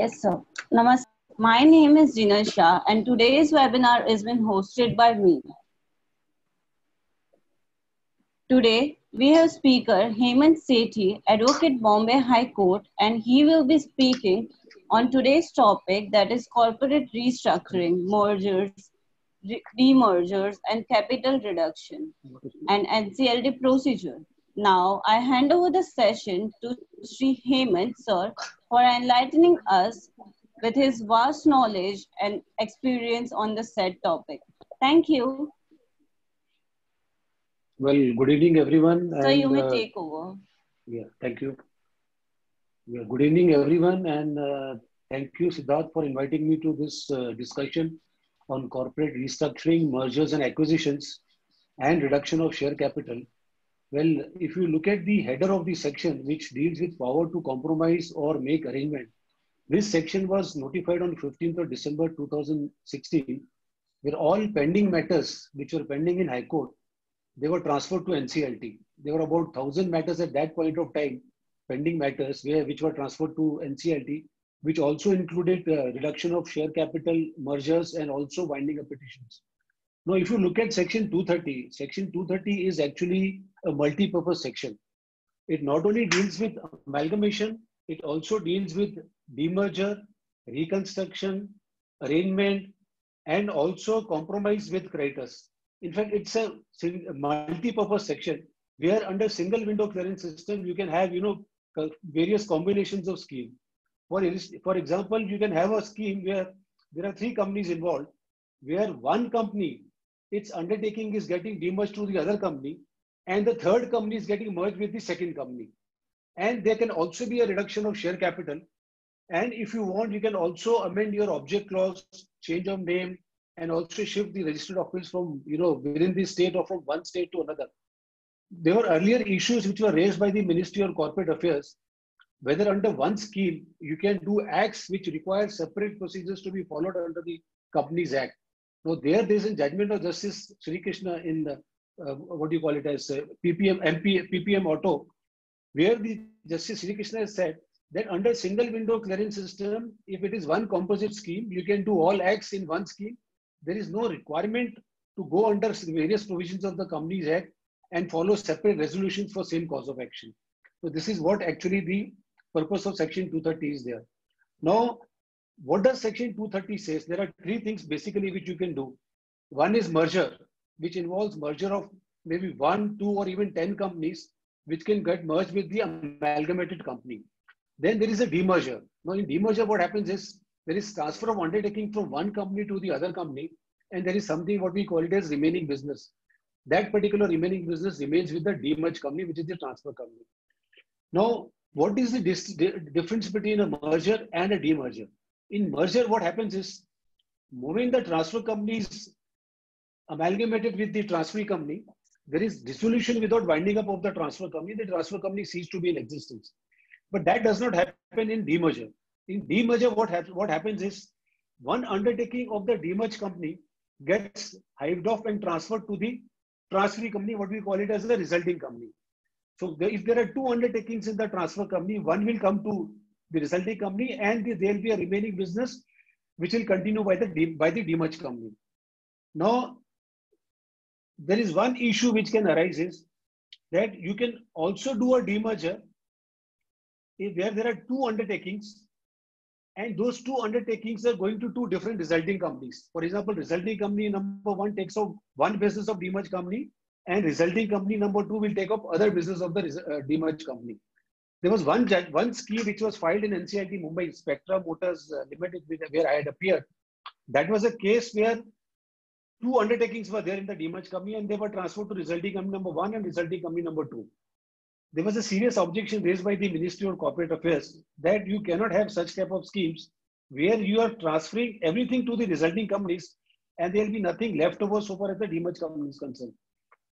Yes, sir. Namaste. My name is Jina Shah, and today's webinar is being hosted by me. Today, we have speaker Hemant Sethi, Advocate Bombay High Court, and he will be speaking on today's topic, that is corporate restructuring, mergers, demergers, and capital reduction, and NCLT procedure. Now, I hand over the session to Sri Hemant, sir, for enlightening us with his vast knowledge and experience on the said topic. Thank you. Well, good evening, everyone. Sir, you may take over. Yeah, thank you. Yeah, good evening, everyone, and thank you, Siddharth, for inviting me to this discussion on corporate restructuring, mergers and acquisitions, and reduction of share capital. Well, if you look at the header of the section, which deals with power to compromise or make arrangement, this section was notified on 15th of December 2016, where all pending matters which were pending in High Court, they were transferred to NCLT. There were about 1,000 matters at that point of time, pending matters, which were transferred to NCLT, which also included reduction of share capital, mergers, and also winding up petitions. Now, if you look at section 230, section 230 is actually a multi-purpose section. It not only deals with amalgamation, it also deals with demerger, reconstruction, arrangement, and also compromise with creditors. In fact, it's a multi-purpose section where under single window clearance system, you can have, various combinations of scheme. For example, you can have a scheme where there are 3 companies involved, where one company, its undertaking is getting demerged to the other company, and the third company is getting merged with the second company. And there can also be a reduction of share capital. And if you want, you can also amend your object clause, change of name, and also shift the registered office from, within the state or from one state to another. There were earlier issues which were raised by the Ministry of Corporate Affairs, whether under one scheme, you can do acts which require separate procedures to be followed under the Companies Act. Now, there is a judgment of Justice Sri Krishna in the, PPM Auto, where the Justice Sri Krishna has said that under single window clearance system, if it is one composite scheme, you can do all acts in one scheme. There is no requirement to go under various provisions of the Companies Act and follow separate resolutions for same cause of action. So this is what actually the purpose of section 230 is there. Now, what does section 230 says? There are 3 things basically which you can do. One is merger, which involves merger of maybe 1, 2, or even 10 companies, which can get merged with the amalgamated company. Then there is a demerger. Now, in demerger, what happens is there is transfer of undertaking from one company to the other company, and there is something what we call it as remaining business. That particular remaining business remains with the demerged company, which is the transfer company. Now, what is the difference between a merger and a demerger? In merger, what happens is, moving the transfer company is amalgamated with the transferee company, there is dissolution without winding up of the transfer company ceases to be in existence. But that does not happen in demerger. In demerger, what happens is, one undertaking of the demerged company gets hived off and transferred to the transferee company, what we call it as the resulting company. So if there are 2 undertakings in the transfer company, one will come to the resulting company, and there will be a remaining business which will continue by the demerged company. Now, there is one issue which can arise is that you can also do a demerger where there are 2 undertakings, and those 2 undertakings are going to 2 different resulting companies. For example, resulting company number 1 takes up one business of demerged company, and resulting company number 2 will take up other business of the demerged company. There was one scheme which was filed in NCLT Mumbai, Spectra Motors Limited, where I had appeared. That was a case where 2 undertakings were there in the demerged company, and they were transferred to resulting company number 1 and resulting company number 2. There was a serious objection raised by the Ministry of Corporate Affairs that you cannot have such type of schemes where you are transferring everything to the resulting companies and there will be nothing left over so far as the demerged company is concerned.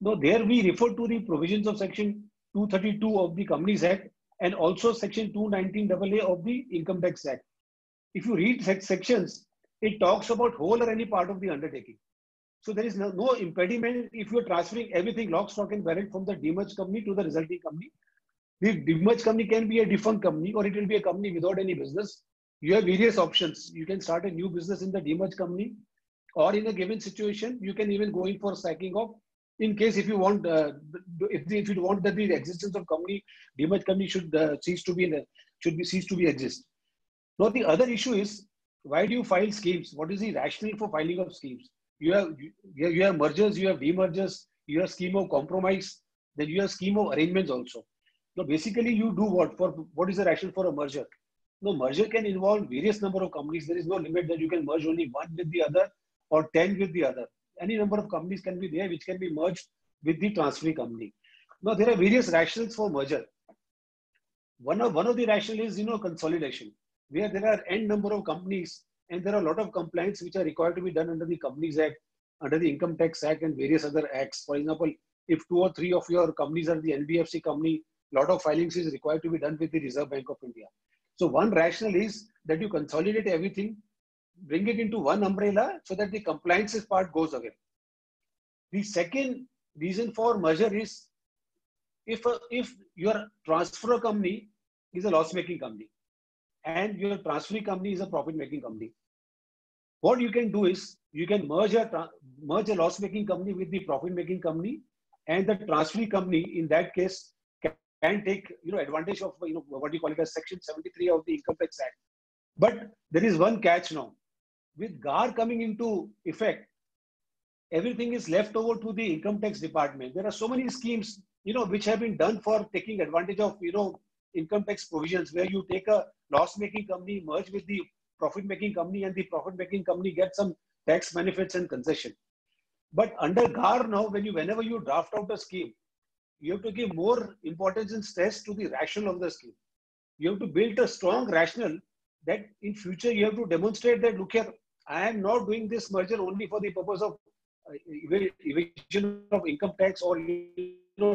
Now, there we refer to the provisions of section 232 of the Companies Act and also section 219AA of the Income Tax Act. If you read sections, it talks about whole or any part of the undertaking. So there is no impediment if you're transferring everything lock, stock and barrel from the demerged company to the resulting company. The demerged company can be a defunct company or it will be a company without any business. You have various options. You can start a new business in the demerged company, or in a given situation, you can even go in for sacking off. In case if you want, if you want that the existence of company, demerged company should cease to be cease to be exist. Now the other issue is, why do you file schemes? What is the rationale for filing of schemes? You have mergers, you have demergers, you have scheme of compromise, then you have scheme of arrangements also. Now basically you do what is the rationale for a merger? No, merger can involve various number of companies. There is no limit that you can merge only one with the other or 10 with the other. Any number of companies can be there which can be merged with the transferee company. Now there are various rationales for merger. One of the rationale is, consolidation, where there are n number of companies and there are a lot of compliance which are required to be done under the Companies Act, under the Income Tax Act and various other acts. For example, if 2 or 3 of your companies are the NBFC company, a lot of filings is required to be done with the Reserve Bank of India. So one rationale is that you consolidate everything, bring it into one umbrella so that the compliances part goes away. The second reason for merger is if your transfer company is a loss-making company and your transferee company is a profit-making company, what you can do is you can merge a loss-making company with the profit-making company, and the transferee company in that case can take advantage of what you call it as Section 73 of the Income Tax Act. But there is one catch now. With GAR coming into effect, everything is left over to the income tax department. There are so many schemes which have been done for taking advantage of income tax provisions, where you take a loss-making company, merge with the profit-making company, and the profit-making company gets some tax benefits and concession. But under GAR now, whenever you draft out a scheme, you have to give more importance and stress to the rationale of the scheme. You have to build a strong rationale that in future you have to demonstrate that, look here, I am not doing this merger only for the purpose of evasion of income tax or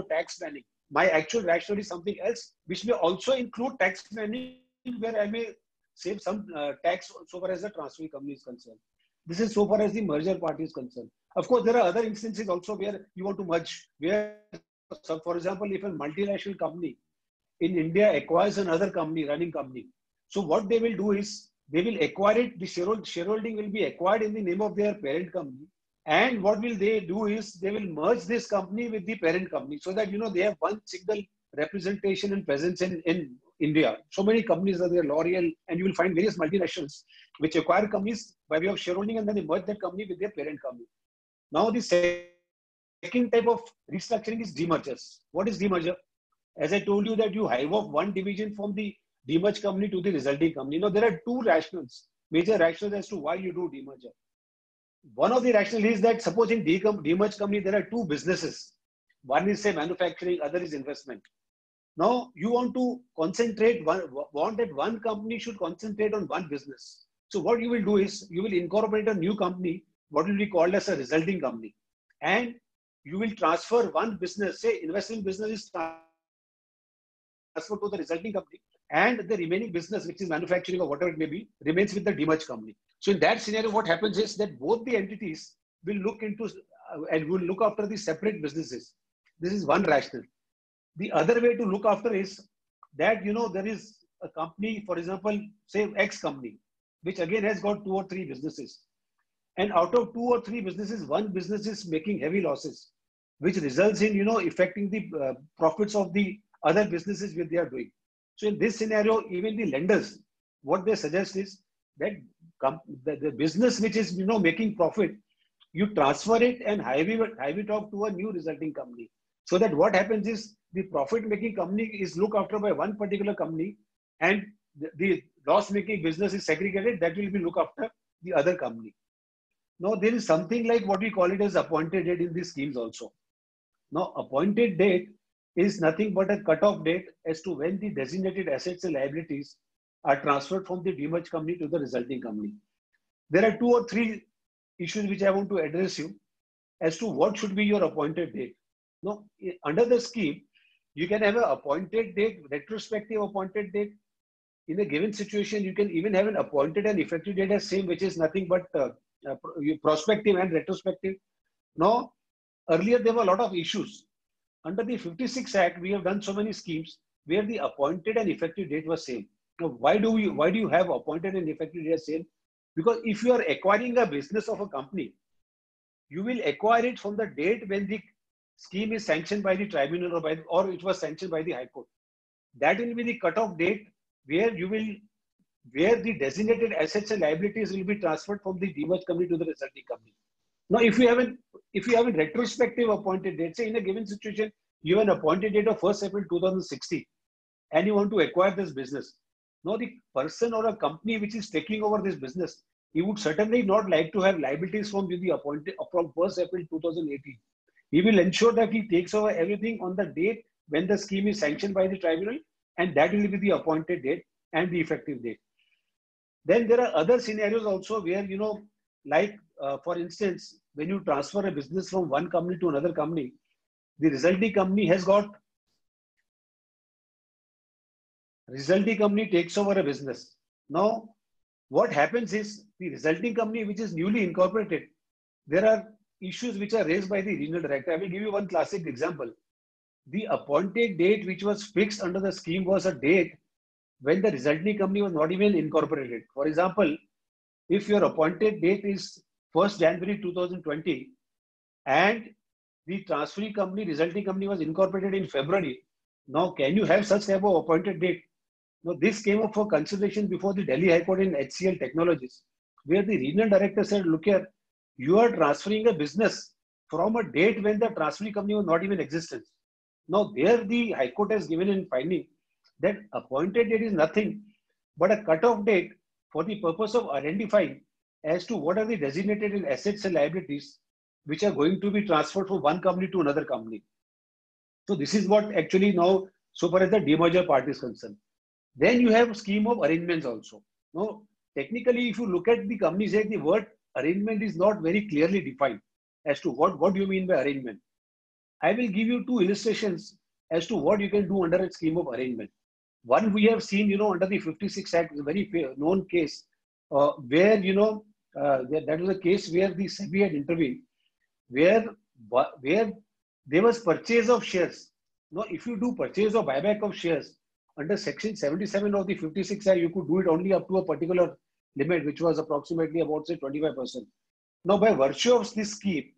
tax planning. My actual rationale is something else, which may also include tax planning, where I may save some tax so far as the transferee company is concerned. This is so far as the merger part is concerned. Of course, there are other instances also where you want to merge, where, so for example, if a multinational company in India acquires another company, running company, so what they will do is they will acquire it, the shareholding will be acquired in the name of their parent company. And what will they do is they will merge this company with the parent company, so that they have one single representation and presence in India. So many companies are there, L'Oreal, and you will find various multinationals which acquire companies by way of shareholding, and then they merge that company with their parent company. Now the second type of restructuring is demergers. What is demerger? As I told you that you hive off one division from the demerged company to the resulting company. Now there are two rationales, major rationales as to why you do demerger. One of the rationale is that suppose in demerged company there are two businesses. One is say manufacturing, other is investment. Now you want to concentrate, want that one company should concentrate on one business. So what you will do is you will incorporate a new company, what will be called as a resulting company. And you will transfer one business, say investment business is transferred to the resulting company, and the remaining business, which is manufacturing or whatever it may be, remains with the demerged company. So in that scenario, what happens is that both the entities will look into and will look after the separate businesses. This is one rationale. The other way to look after is that, there is a company, for example, say X company, which again has got 2 or 3 businesses. And out of 2 or 3 businesses, one business is making heavy losses, which results in, affecting the profits of the other businesses which they are doing. So in this scenario, even the lenders, what they suggest is that the business which is, making profit, you transfer it and hive it off to a new resulting company. So that what happens is the profit-making company is looked after by one particular company, and the loss-making business is segregated, that will be looked after the other company. Now there is something like what we call it as appointed date in these schemes also. Now appointed date is nothing but a cutoff date as to when the designated assets and liabilities are transferred from the demerged company to the resulting company. There are 2 or 3 issues which I want to address you as to what should be your appointed date. Now, under the scheme, you can have an appointed date, retrospective appointed date. In a given situation, you can even have an appointed and effective date as same, which is nothing but prospective and retrospective. Now, earlier there were a lot of issues. Under the 56 Act, we have done so many schemes where the appointed and effective date was same. Now, why do you have appointed and effective date sale? Because if you are acquiring a business of a company, you will acquire it from the date when the scheme is sanctioned by the tribunal or it was sanctioned by the High Court. That will be the cutoff date where the designated assets and liabilities will be transferred from the demerged company to the resulting company. Now, if you have a retrospective appointed date, say in a given situation, you have an appointed date of 1st April 2016, and you want to acquire this business. Now, the person or a company which is taking over this business, he would certainly not like to have liabilities from 1st April 2018. He will ensure that he takes over everything on the date when the scheme is sanctioned by the tribunal, and that will be the appointed date and the effective date. Then there are other scenarios also where, for instance, when you transfer a business from one company to another company, the resulting company takes over a business. Now, what happens is the resulting company, which is newly incorporated, there are issues which are raised by the regional director. I will give you one classic example. The appointed date which was fixed under the scheme was a date when the resulting company was not even incorporated. For example, if your appointed date is 1st January 2020 and the transferring company, resulting company was incorporated in February, now can you have such type of appointed date? Now, this came up for consideration before the Delhi High Court in HCL Technologies, where the regional director said, look here, you are transferring a business from a date when the transferring company was not even in existence. Now, there the High Court has given in finding that appointed date is nothing but a cutoff date for the purpose of identifying as to what are the designated assets and liabilities which are going to be transferred from one company to another company. So this is what actually now, so far as the demerger part is concerned. Then you have scheme of arrangements also. Now, technically, if you look at the Companies Act, the word arrangement is not very clearly defined as to what do you mean by arrangement. I will give you two illustrations as to what you can do under a scheme of arrangement. One we have seen, under the 56 Act, is a very known case where, that was a case where the SEBI had intervened, where there was purchase of shares. Now, if you do purchase or buyback of shares under Section 77 of the 56 Act, you could do it only up to a particular limit, which was approximately about, say, 25%. Now, by virtue of this scheme,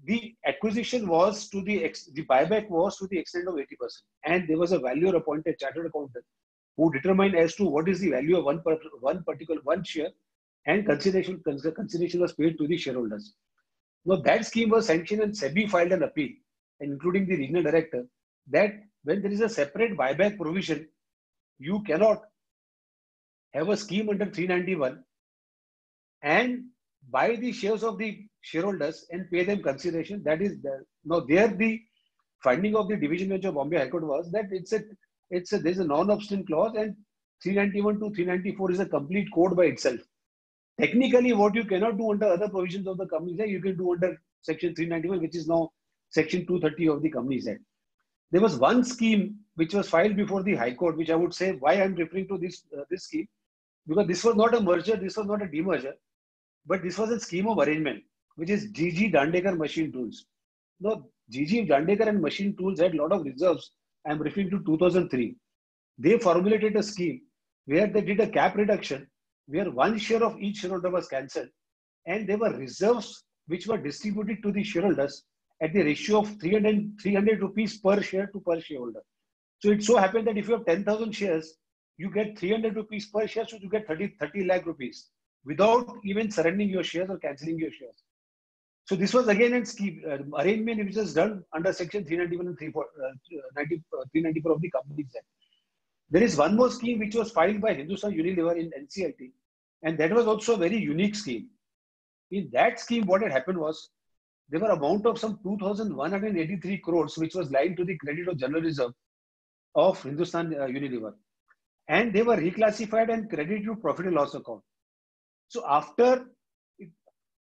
the acquisition was to the buyback was to the extent of 80%. And there was a valuer appointed chartered accountant who determined as to what is the value of one share, and consideration was paid to the shareholders. Now, that scheme was sanctioned and SEBI filed an appeal, including the regional director, that when there is a separate buyback provision, you cannot have a scheme under 391 and buy the shares of the shareholders and pay them consideration. That is now there the finding of the division bench of Bombay High Court was that there's a non-obstant clause, and 391 to 394 is a complete code by itself. Technically, what you cannot do under other provisions of the Companies Act, you can do under Section 391, which is now Section 230 of the Companies Act. There was one scheme which was filed before the High Court, which I would say why I'm referring to this scheme, because this was not a merger, this was not a demerger, but this was a scheme of arrangement, which is GG Dandekar Machine Tools. Now, GG Dandekar and Machine Tools had a lot of reserves. I'm referring to 2003. They formulated a scheme where they did a cap reduction, where one share of each shareholder was cancelled, and there were reserves which were distributed to the shareholders at the ratio of 300 rupees per share to per shareholder. So it so happened that if you have 10,000 shares, you get 300 rupees per share, so you get 30 lakh rupees without even surrendering your shares or cancelling your shares. So this was again a scheme arrangement which was done under Section 391 and 394 of the Companies Act. There is one more scheme which was filed by Hindustan Unilever in NCLT, and that was also a very unique scheme. In that scheme, what had happened was there were amount of some 2,183 crores which was lying to the credit of General Reserve of Hindustan Unilever, and they were reclassified and credited to profit and loss account. So after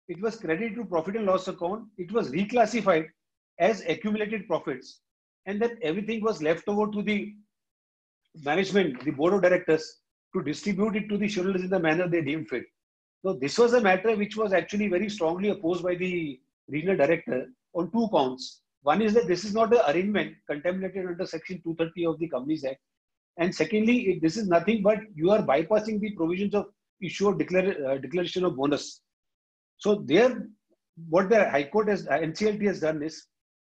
it was credited to profit and loss account, it was reclassified as accumulated profits, and then everything was left over to the management, the board of directors, to distribute it to the shareholders in the manner they deemed fit. So this was a matter which was actually very strongly opposed by the regional director on two counts. One is that this is not an arrangement contemplated under Section 230 of the Companies Act, And secondly, this is nothing but you are bypassing the provisions of issue of declaration of bonus. So there, what the High Court has, NCLT has done is,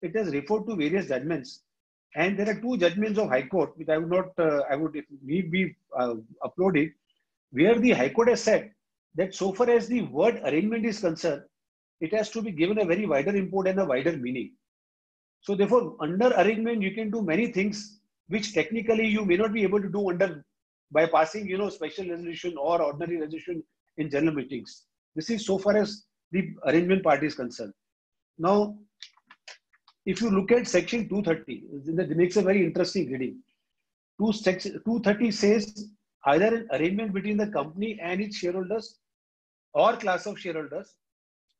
it has referred to various judgments. And there are two judgments of High Court, which I would not, I would, if need be, uploaded, where the High Court has said that so far as the word arrangement is concerned, it has to be given a very wider import and a wider meaning. So therefore, under arrangement, you can do many things which technically you may not be able to do under by passing, special resolution or ordinary resolution in general meetings. This is so far as the arrangement part is concerned. Now, if you look at section 230, that makes a very interesting reading. 230 says either an arrangement between the company and its shareholders or class of shareholders,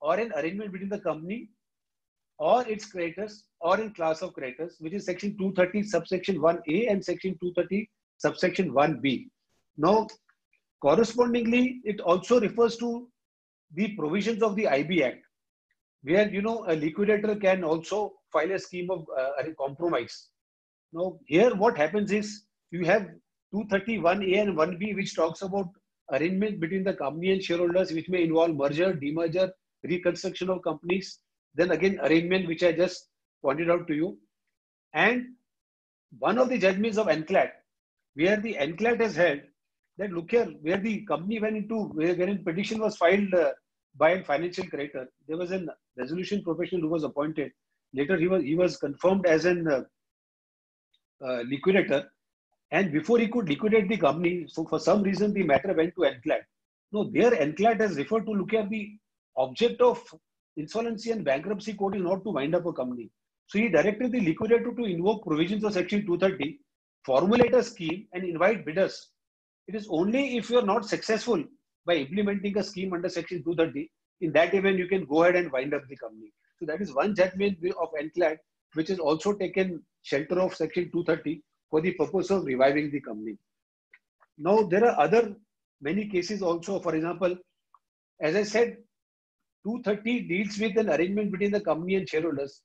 or an arrangement between the company or its creditors or in class of creditors, which is section 230 subsection 1A and section 230 subsection 1B. Now, correspondingly, it also refers to the provisions of the IB Act, where a liquidator can also file a scheme of compromise. Now, here what happens is you have 231A and 1B, which talks about arrangement between the company and shareholders, which may involve merger, demerger, reconstruction of companies. Then again, arrangement, which I just pointed out to you. And one of the judgments of NCLAT, where the NCLAT has held that, look here, where the company went into, wherein petition was filed by a financial creditor, there was a resolution professional who was appointed. Later, he was confirmed as an liquidator. And before he could liquidate the company, so for some reason, the matter went to NCLAT. No, there NCLAT has referred to, look at the object of insolvency and bankruptcy court is not to wind up a company. So he directed the liquidator to invoke provisions of section 230, formulate a scheme and invite bidders. It is only if you are not successful by implementing a scheme under section 230, in that event you can go ahead and wind up the company. So that is one judgment of NCLAT, which has also taken shelter of section 230 for the purpose of reviving the company. Now there are other many cases also. For example, as I said, 230 deals with an arrangement between the company and shareholders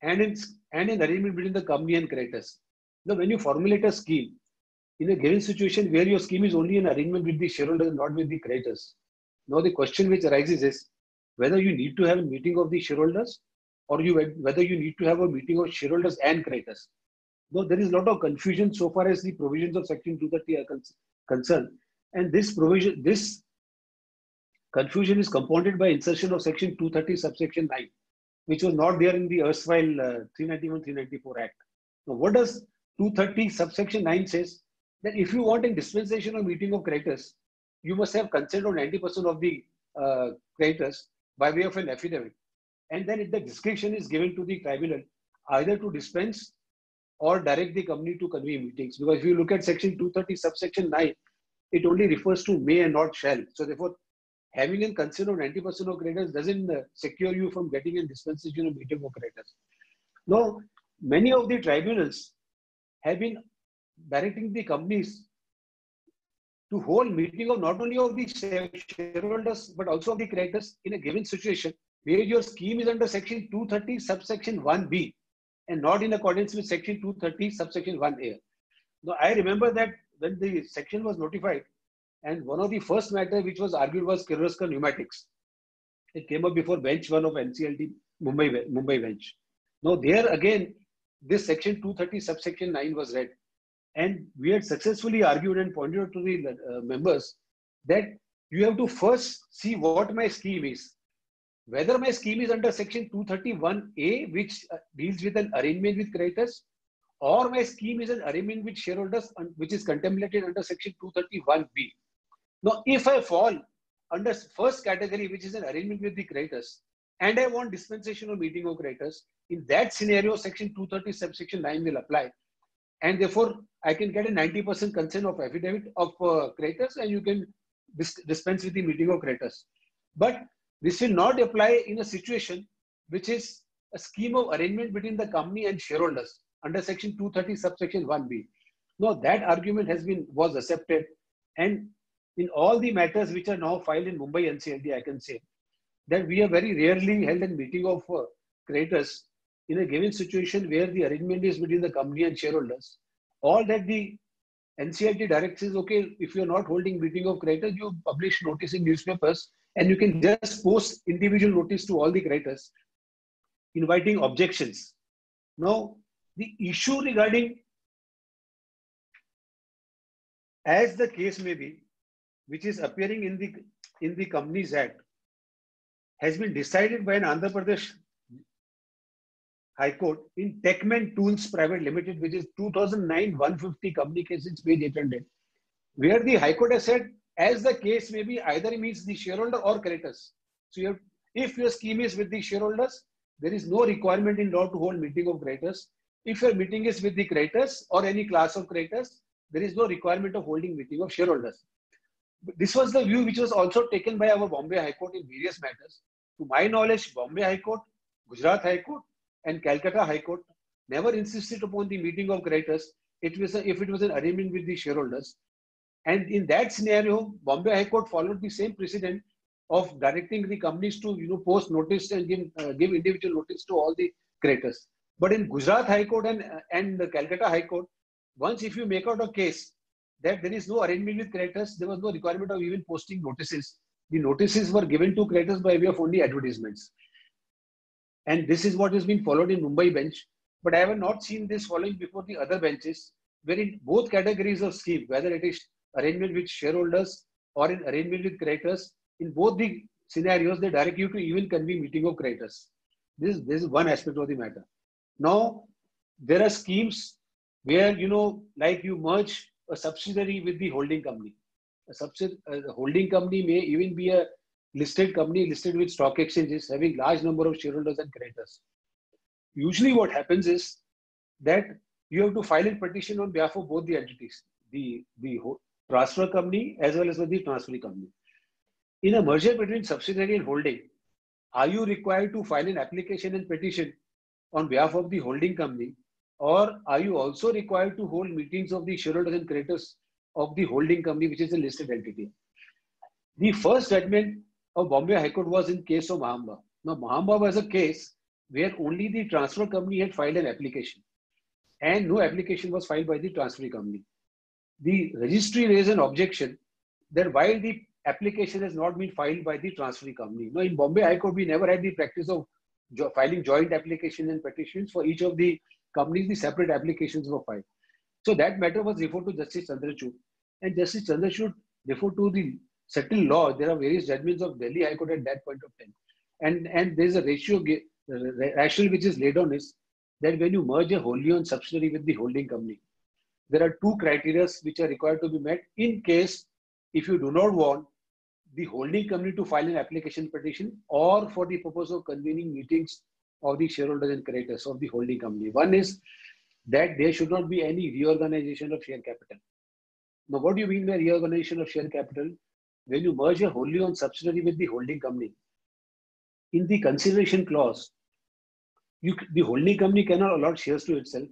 and an arrangement between the company and creditors. Now, when you formulate a scheme in a given situation where your scheme is only an arrangement with the shareholders and not with the creditors, now the question which arises is whether you need to have a meeting of the shareholders or whether you need to have a meeting of shareholders and creditors. Now, there is a lot of confusion so far as the provisions of section 230 are concerned. And this confusion is compounded by insertion of section 230 subsection 9, which was not there in the erstwhile 391-394 Act. Now, what does 230 subsection 9 says? That if you want a dispensation or meeting of creditors, you must have consent of 90% of the creditors by way of an affidavit. And then the discretion is given to the tribunal either to dispense or direct the company to convene meetings. Because if you look at section 230 subsection 9, it only refers to may and not shall. So therefore, having a consent of 90% of creditors doesn't secure you from getting a dispensation of meeting of creditors. Now, many of the tribunals have been directing the companies to hold meeting of not only of the shareholders but also of the creditors in a given situation where your scheme is under section 230 subsection 1B and not in accordance with section 230 subsection 1A. Now, I remember that when the section was notified, and one of the first matters which was argued was Kirloskar Pneumatics. It came up before bench 1 of NCLT Mumbai bench. Now there again, this section 230 subsection 9 was read. And we had successfully argued and pointed out to the members that you have to first see what my scheme is. Whether my scheme is under section 231A, which deals with an arrangement with creditors, or my scheme is an arrangement with shareholders, which is contemplated under section 231B. Now, if I fall under first category, which is an arrangement with the creditors, and I want dispensation of meeting of creditors, in that scenario, section 230 subsection 9 will apply. And therefore, I can get a 90% consent of affidavit of creditors, and you can dispense with the meeting of creditors. But this will not apply in a situation which is a scheme of arrangement between the company and shareholders under section 230 subsection 1B. Now, that argument was accepted, and in all the matters which are now filed in Mumbai NCLT, I can say that we have very rarely held a meeting of creditors in a given situation where the arrangement is between the company and shareholders, or that the NCLT directs is, okay, if you're not holding meeting of creditors, you publish notice in newspapers and you can just post individual notice to all the creditors inviting objections. Now, the issue regarding, as the case may be, which is appearing in the Companies Act, has been decided by an Andhra Pradesh High Court in Techman Tools Private Limited, which is 2009-150 Communications, page 800, where the High Court has said, as the case may be, either it means the shareholder or creditors. So if your scheme is with the shareholders, there is no requirement in law to hold meeting of creditors. If your meeting is with the creditors or any class of creditors, there is no requirement of holding meeting of shareholders. This was the view which was also taken by our Bombay High Court in various matters. To my knowledge, Bombay High Court, Gujarat High Court, and Calcutta High Court never insisted upon the meeting of creditors if it was an arrangement with the shareholders. And in that scenario, Bombay High Court followed the same precedent of directing the companies to post notice and give individual notice to all the creditors. But in Gujarat High Court and the Calcutta High Court, once if you make out a case that there is no arrangement with creditors, there was no requirement of even posting notices. The notices were given to creditors by way of only advertisements. And this is what has been followed in Mumbai bench. But I have not seen this following before the other benches, where in both categories of scheme, whether it is arrangement with shareholders or in arrangement with creditors, in both the scenarios, they direct you to even convene meeting of creditors. This is one aspect of the matter. Now, there are schemes where, like you merge a subsidiary with the holding company. A holding company may even be a listed company listed with stock exchanges having large number of shareholders and creditors. Usually what happens is that you have to file a petition on behalf of both the entities, the transfer company as well as the transferee company. In a merger between subsidiary and holding, are you required to file an application and petition on behalf of the holding company, or are you also required to hold meetings of the shareholders and creditors of the holding company, which is a listed entity? The first judgment of Bombay High Court was in case of Mahamba. Now, Mahamba was a case where only the transfer company had filed an application and no application was filed by the transferee company. The registry raised an objection that while the application has not been filed by the transferee company. Now, in Bombay High Court, we never had the practice of filing joint application and petitions. For each of the companies, the separate applications were filed. So that matter was referred to Justice Chandrachud, and Justice Chandrachud referred to the settled law. There are various judgments of Delhi High Court at that point of time. And there's a rationale which is laid on is that when you merge a wholly owned subsidiary with the holding company, there are two criteria which are required to be met in case if you do not want the holding company to file an application petition or for the purpose of convening meetings of the shareholders and creditors of the holding company. One is that there should not be any reorganization of share capital. Now, what do you mean by reorganization of share capital? When you merge a wholly owned subsidiary with the holding company, in the consideration clause, the holding company cannot allot shares to itself.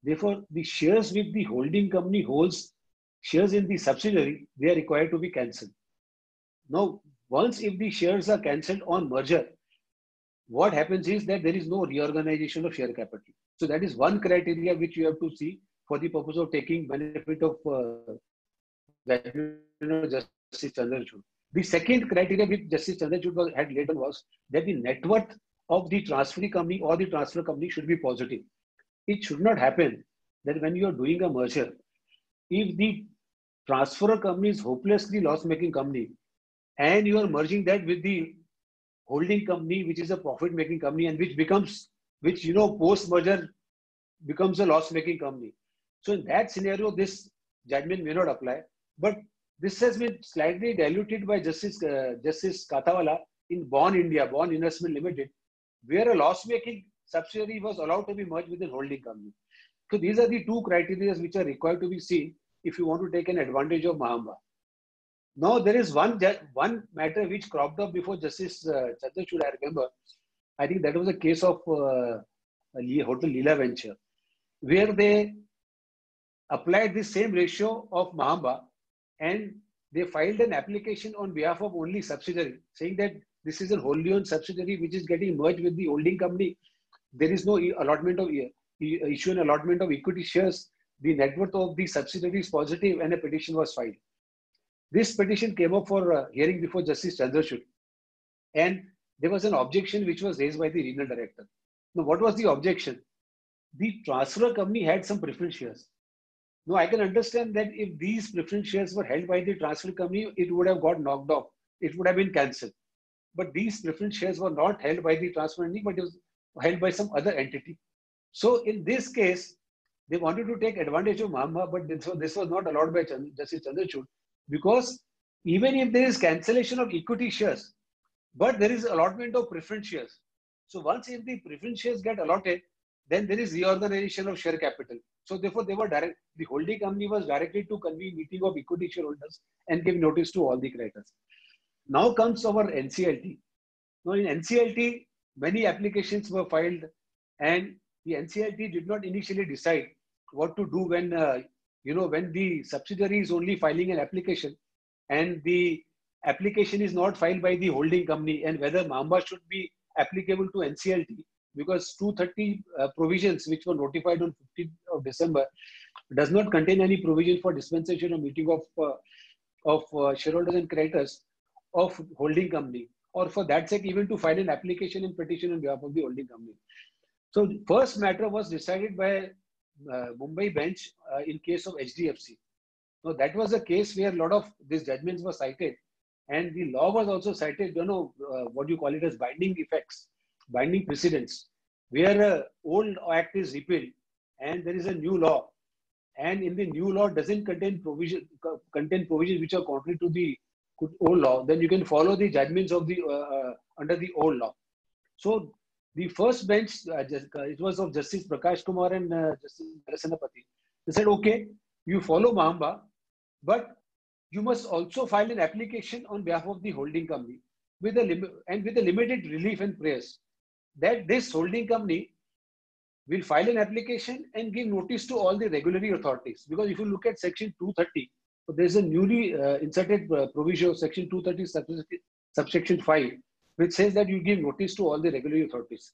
Therefore, the shares with the holding company holds shares in the subsidiary, they are required to be cancelled. Now, once if the shares are cancelled on merger, what happens is that there is no reorganization of share capital. So that is one criteria which you have to see for the purpose of taking benefit of Justice Chandrachud. The second criteria which Justice Chandrachud had laid on was that the net worth of the transferee company or the transfer company should be positive. It should not happen that when you are doing a merger, if the transfer company is hopelessly loss-making company and you are merging that with the holding company, which is a profit-making company and which post-merger becomes a loss-making company. So in that scenario, this judgment may not apply. But this has been slightly diluted by Justice Kathawala in Bond India, Bond Investment Limited, where a loss-making subsidiary was allowed to be merged with a holding company. So these are the two criteria which are required to be seen if you want to take an advantage of Mahamba. Now, there is one matter which cropped up before Justice Chandrachud, I remember. I think that was a case of Hotel Leela Venture, where they applied the same ratio of Mahamba and they filed an application on behalf of only subsidiary, saying that this is a wholly owned subsidiary which is getting merged with the holding company. There is no allotment of issue and allotment of equity shares the net worth of the subsidiary is positive, and a petition was filed. This petition came up for hearing before Justice Chandrachud, and there was an objection which was raised by the regional director. Now, what was the objection? The transfer company had some preference shares. Now, I can understand that if these preference shares were held by the transfer company, it would have got knocked off. It would have been cancelled. But these preference shares were not held by the transfer company, but it was held by some other entity. So in this case, they wanted to take advantage of Mahamba, but this was not allowed by Justice Chandrachud, because even if there is cancellation of equity shares, but there is allotment of preference shares. So once if the preference shares get allotted, then there is reorganization of share capital. So therefore, the holding company was directed to convene meeting of equity shareholders and give notice to all the creditors. Now comes our NCLT. Now in NCLT, many applications were filed, and the NCLT did not initially decide what to do when when the subsidiary is only filing an application and the application is not filed by the holding company, and whether Mahamba should be applicable to NCLT, because 230 provisions which were notified on 15th of December does not contain any provision for dispensation or meeting of shareholders and creditors of holding company, or for that sake even to file an application and petition on behalf of the holding company. So first matter was decided by Mumbai bench in case of HDFC. Now that was a case where a lot of these judgments were cited, and the law was also cited, what you call it as binding effects, binding precedents, where an old act is repealed and there is a new law, and in the new law doesn't contain provisions which are contrary to the old law, then you can follow the judgments of the under the old law. So the first bench, it was of Justice Prakash Kumar and Justice Narasenapati. They said, okay, you follow Mahamba, but you must also file an application on behalf of the holding company with a limited relief and prayers that this holding company will file an application and give notice to all the regulatory authorities. Because if you look at section 230, so there's a newly inserted provision of section 230 subsection 5, which says that you give notice to all the regulatory authorities.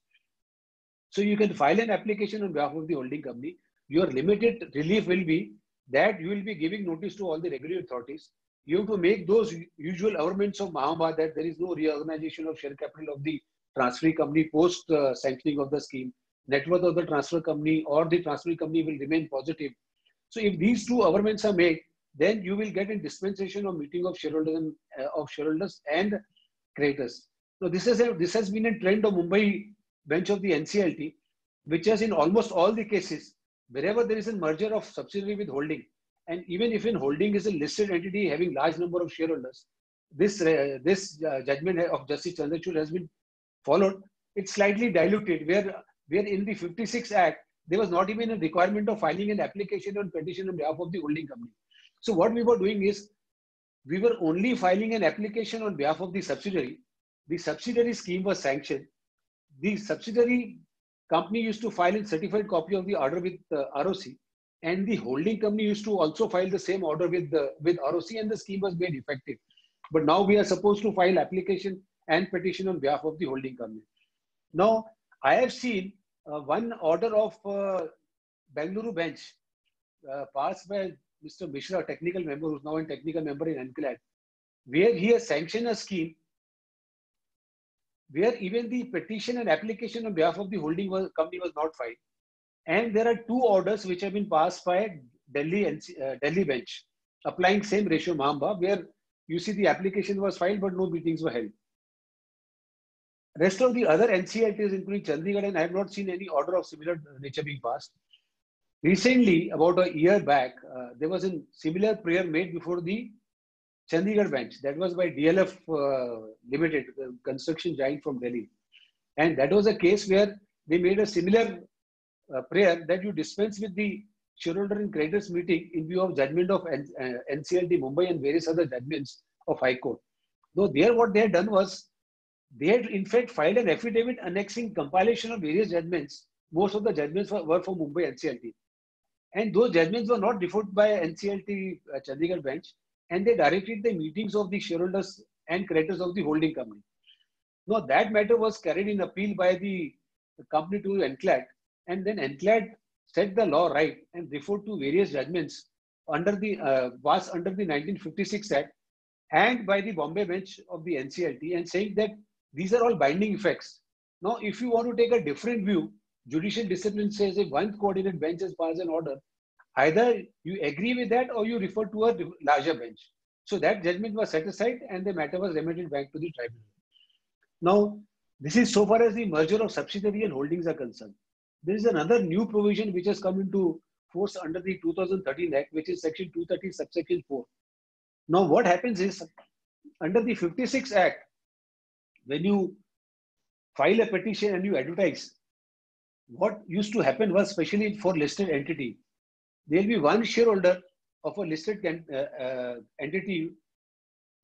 So you can file an application on behalf of the holding company. Your limited relief will be that you will be giving notice to all the regulatory authorities. You have to make those usual arguments of Mahamba that there is no reorganization of share capital of the transferee company post sanctioning of the scheme. Net worth of the transfer company or the transferee company will remain positive. So if these two arguments are made, then you will get a dispensation of meeting of shareholders and creditors. So this has been a trend of Mumbai bench of the NCLT, which has in almost all the cases, wherever there is a merger of subsidiary with holding, and even if in holding is a listed entity having large number of shareholders, this judgment of Justice Chandrachud has been followed. It's slightly diluted, where in the 56 Act, there was not even a requirement of filing an application or petition on behalf of the holding company. So what we were doing is, we were only filing an application on behalf of the subsidiary. The subsidiary scheme was sanctioned. The subsidiary company used to file a certified copy of the order with ROC, and the holding company used to also file the same order with ROC, and the scheme was made effective. But now we are supposed to file application and petition on behalf of the holding company. Now, I have seen one order of Bengaluru bench passed by Mr. Mishra, technical member, who's now a technical member in NCLAT, where he has sanctioned a scheme where even the petition and application on behalf of the holding company was not filed. And there are two orders which have been passed by Delhi bench, applying same ratio Mahamba, where you see the application was filed, but no meetings were held. Rest of the other NCLTs, including Chandigarh, and I have not seen any order of similar nature being passed. Recently, about a year back, there was a similar prayer made before the Chandigarh bench. That was by DLF Limited, the construction giant from Delhi. And that was a case where they made a similar prayer that you dispense with the shareholder and creditors meeting in view of judgment of NCLT Mumbai and various other judgments of High Court. Though there, what they had done was, they had in fact filed an affidavit annexing compilation of various judgments. Most of the judgments were from Mumbai NCLT. And those judgments were not deferred by NCLT Chandigarh bench, and they directed the meetings of the shareholders and creditors of the holding company. Now that matter was carried in appeal by the company to NCLAT, and then NCLAT set the law right and referred to various judgments under the was under the 1956 Act and by the Bombay bench of the NCLT, and saying that these are all binding effects. Now, if you want to take a different view, judicial discipline says if one coordinate bench has passed an order, either you agree with that or you refer to a larger bench. So that judgment was set aside and the matter was remitted back to the tribunal. Now, this is so far as the merger of subsidiary and holdings are concerned. There is another new provision which has come into force under the 2013 Act, which is Section 230, subsection 4. Now, what happens is, under the 56 Act, when you file a petition and you advertise, what used to happen was, especially for listed entity, there will be one shareholder of a listed entity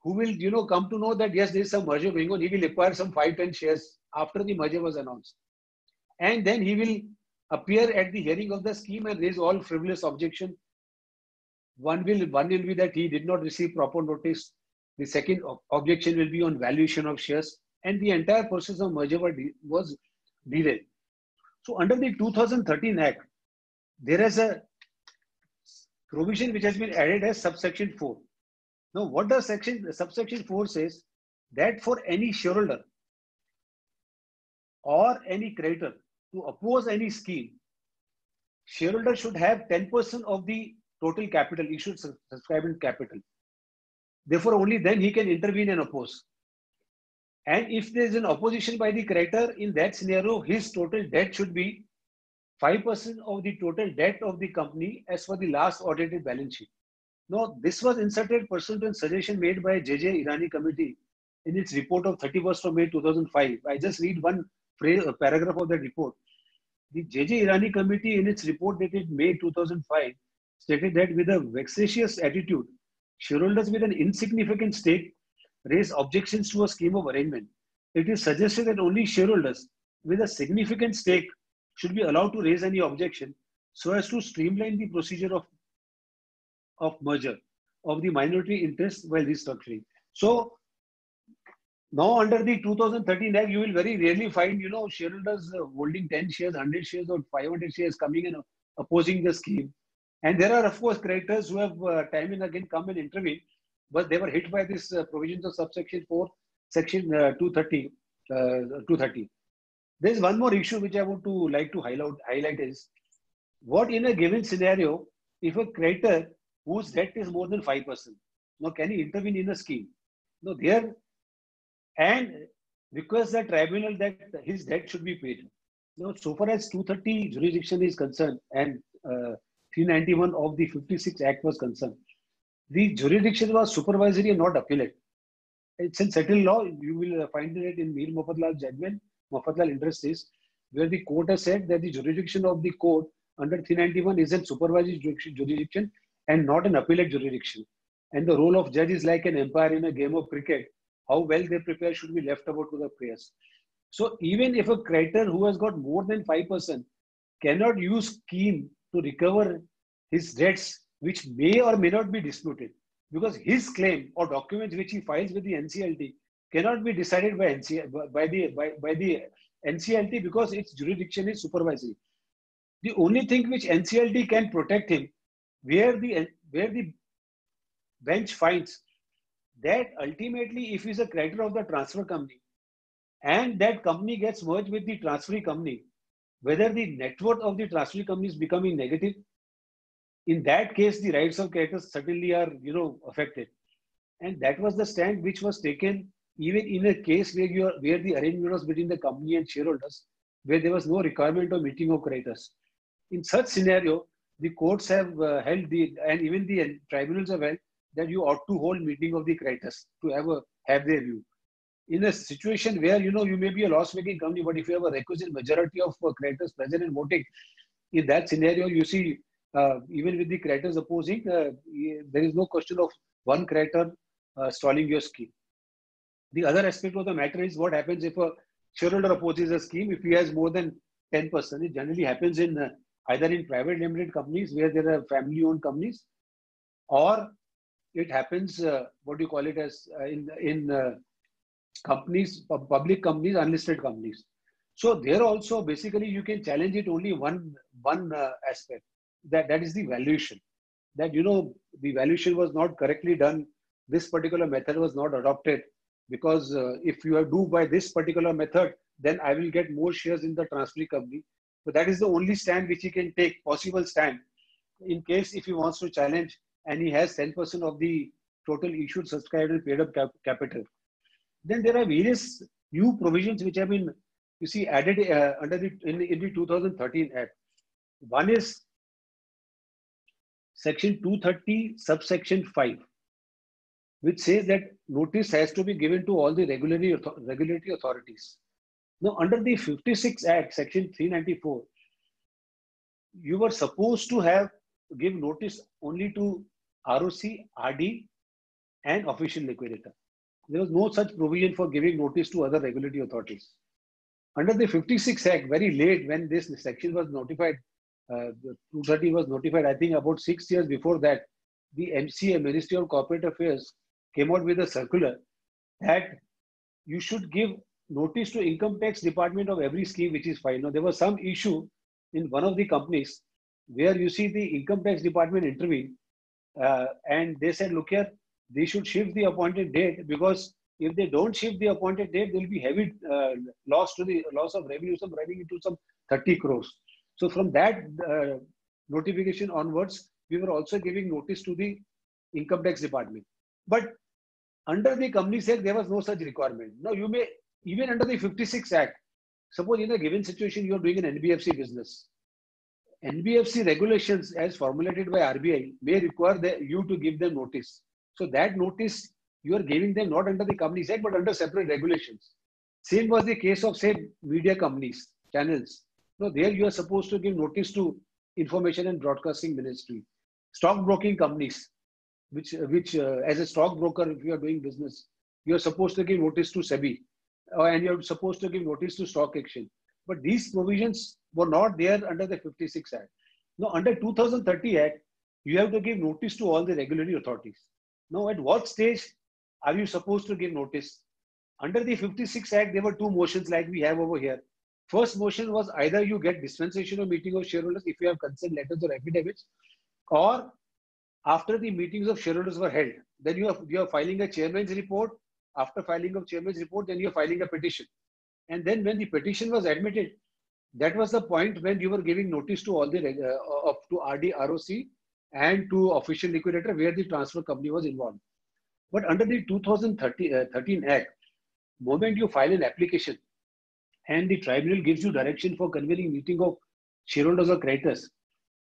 who will, come to know that yes, there is some merger going on. He will acquire some 5-10 shares after the merger was announced, and then he will appear at the hearing of the scheme and raise all frivolous objection. One will be that he did not receive proper notice. The second objection will be on valuation of shares, and the entire process of merger was delayed. So under the 2013 Act, there is a provision which has been added as subsection 4. Now, what does subsection 4 says? That for any shareholder or any creditor to oppose any scheme, shareholder should have 10% of the total capital, issued subscribing capital. Therefore, only then he can intervene and oppose. And if there is an opposition by the creditor, in that scenario, his total debt should be 5% of the total debt of the company as per the last audited balance sheet. Now, this was inserted pursuant to a suggestion made by J.J. Irani Committee in its report of 31st of May 2005. I just read one paragraph of that report. The J.J. Irani Committee in its report dated May 2005 stated that with a vexatious attitude, shareholders with an insignificant stake raise objections to a scheme of arrangement. It is suggested that only shareholders with a significant stake should be allowed to raise any objection so as to streamline the procedure of merger of the minority interest while restructuring. So now under the 2013 Act, you will very rarely find, shareholders holding 10 shares, 100 shares or 500 shares coming and opposing the scheme. And there are, of course, creditors who have time and again come and intervene, but they were hit by this provisions of subsection 4, section 230. There's one more issue which I want to like to highlight is, what in a given scenario, if a creditor whose debt is more than 5%, now can he intervene in a scheme? No, there, and request the tribunal that his debt should be paid. Now, so far as 230 jurisdiction is concerned and 391 of the 56 Act was concerned, the jurisdiction was supervisory and not appellate. It's in settled law. You will find it in Mir Mofatlal's judgment, Mofatlal Industries, where the court has said that the jurisdiction of the court under 391 is a supervisory jurisdiction and not an appellate jurisdiction. And the role of judge is like an umpire in a game of cricket. How well they prepare should be left about to the players. So even if a creditor who has got more than 5% cannot use scheme to recover his debts, which may or may not be disputed, because his claim or documents which he files with the NCLT cannot be decided by the NCLT because its jurisdiction is supervisory. The only thing which NCLT can protect him, where the bench finds that ultimately if he's a creditor of the transfer company and that company gets merged with the transferee company, whether the net worth of the transferee company is becoming negative, in that case, the rights of creditors certainly are, affected. And that was the stand which was taken even in a case where the arrangement was between the company and shareholders, where there was no requirement of meeting of creditors. In such scenario, the courts have held and even the tribunals have held that you ought to hold meeting of the creditors to have their view. In a situation where, you may be a loss-making company, but if you have a requisite majority of creditors present and voting, in that scenario, you see, even with the creditors opposing, there is no question of one creditor stalling your scheme. The other aspect of the matter is what happens if a shareholder opposes a scheme. If he has more than 10%, it generally happens in either in private limited companies where there are family-owned companies, or it happens, in companies, public companies, unlisted companies. So there also basically you can challenge it only one aspect, that is the valuation. That the valuation was not correctly done. This particular method was not adopted because if you do by this particular method, then I will get more shares in the transferee company. So that is the only stand which he can take, possible stand, in case if he wants to challenge and he has 10% of the total issued, subscribed and paid up capital. Then there are various new provisions which have been, added under in the 2013 Act. One is Section 230, subsection 5, which says that notice has to be given to all the regulatory authorities. Now, under the 56 Act, Section 394, you were supposed to give notice only to ROC, RD, and official liquidator. There was no such provision for giving notice to other regulatory authorities. Under the 56 Act, very late when this section was notified, 230 was notified, I think about 6 years before that, the MCA, Ministry of Corporate Affairs, came out with a circular that you should give notice to Income Tax Department of every scheme which is filed. Now, there was some issue in one of the companies where the Income Tax Department intervened and they said, look here, they should shift the appointed date, because if they don't shift the appointed date, there will be heavy loss of revenue, running into some 30 crores. So from that notification onwards, we were also giving notice to the Income Tax Department. But under the Companies Act, there was no such requirement. Now, you may, even under the 56 Act, suppose in a given situation, you are doing an NBFC business. NBFC regulations as formulated by RBI may require you to give them notice. So that notice you are giving them not under the Companies Act, but under separate regulations. Same was the case of, say, media companies, channels. So there you are supposed to give notice to Information and Broadcasting Ministry. Stockbroking companies, which as a stockbroker, if you are doing business, you are supposed to give notice to SEBI, and you are supposed to give notice to Stock Exchange. But these provisions were not there under the 56 Act. Now, under 2030 Act, you have to give notice to all the regulatory authorities. Now, at what stage are you supposed to give notice? Under the 56 Act, there were two motions like we have over here. First motion was either you get dispensation of meeting of shareholders if you have consent letters or affidavits, or after the meetings of shareholders were held, then you are filing a chairman's report. After filing of chairman's report, then you are filing a petition. And then when the petition was admitted, that was the point when you were giving notice to all the to RD, ROC and to official liquidator where the transfer company was involved. But under the 2013 Act, moment you file an application and the tribunal gives you direction for convening meeting of shareholders or creditors,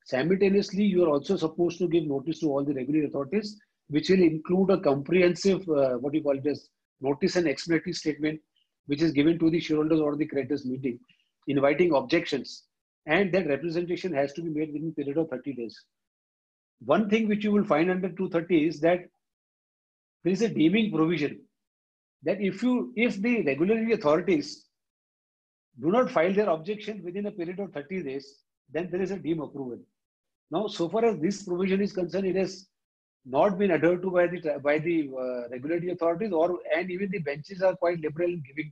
simultaneously you are also supposed to give notice to all the regulatory authorities, which will include a comprehensive, notice and explanatory statement, which is given to the shareholders or the creditors meeting, inviting objections, and that representation has to be made within a period of 30 days. One thing which you will find under 230 is that there is a deeming provision that if the regulatory authorities do not file their objection within a period of 30 days, then there is a deem approval. Now, so far as this provision is concerned, it has not been adhered to by the regulatory authorities, and even the benches are quite liberal in giving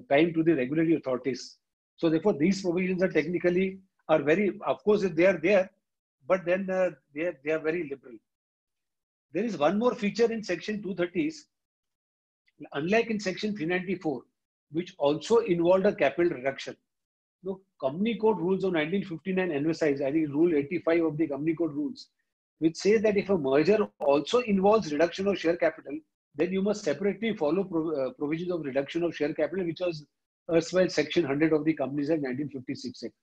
time to the regulatory authorities. So therefore, these provisions are very, of course, they are there, but then they are very liberal. There is one more feature in Section 230s, unlike in Section 394, which also involved a capital reduction. The Company Code rules of 1959 emphasize, I think Rule 85 of the Company Code rules, which says that if a merger also involves reduction of share capital, then you must separately follow provisions of reduction of share capital, which was erstwhile Section 100 of the Companies Act 1956 Act.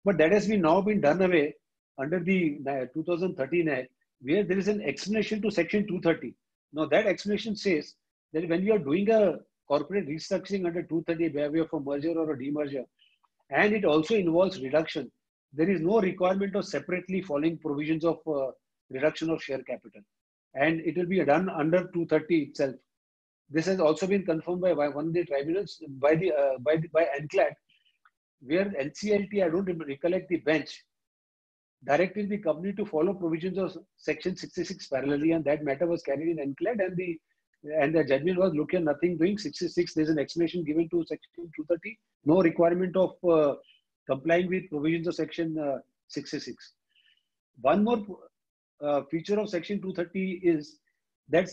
But that has now been done away under the 2013 Act, where there is an explanation to Section 230. Now that explanation says that when you are doing a corporate restructuring under 230 by way of a merger or a demerger, and it also involves reduction, there is no requirement of separately following provisions of reduction of share capital, and it will be done under 230 itself. This has also been confirmed by one of the tribunals by NCLAT, where NCLT, I don't recollect the bench, directed the company to follow provisions of Section 66 parallelly, and that matter was carried in NCLAT, and the and the judgment was look here, nothing doing. 66, there's an explanation given to section 230. No requirement of complying with provisions of section 66. One more feature of section 230 is that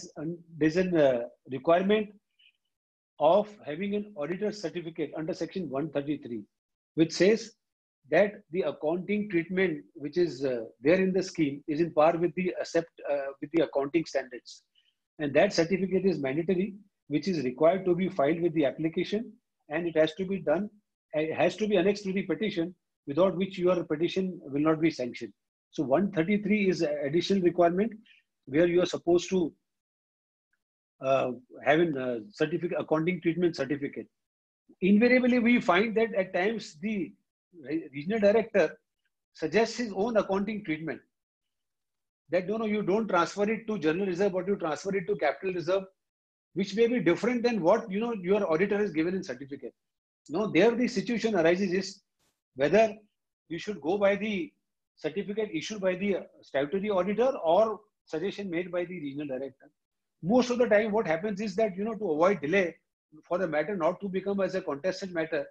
there's a requirement of having an auditor certificate under section 133, which says that the accounting treatment which is there in the scheme is in par with the accounting standards, and that certificate is mandatory, which is required to be filed with the application, and it has to be done. It has to be annexed to the petition, without which your petition will not be sanctioned. So 133 is an additional requirement where you are supposed to have a certificate, accounting treatment certificate. Invariably, we find that at times the regional director suggests his own accounting treatment. That no, you don't transfer it to general reserve, but you transfer it to capital reserve, which may be different than what your auditor has given in certificate. Now, there the situation arises is whether you should go by the certificate issued by the statutory auditor or suggestion made by the regional director. Most of the time, what happens is that to avoid delay, for the matter not to become as a contested matter,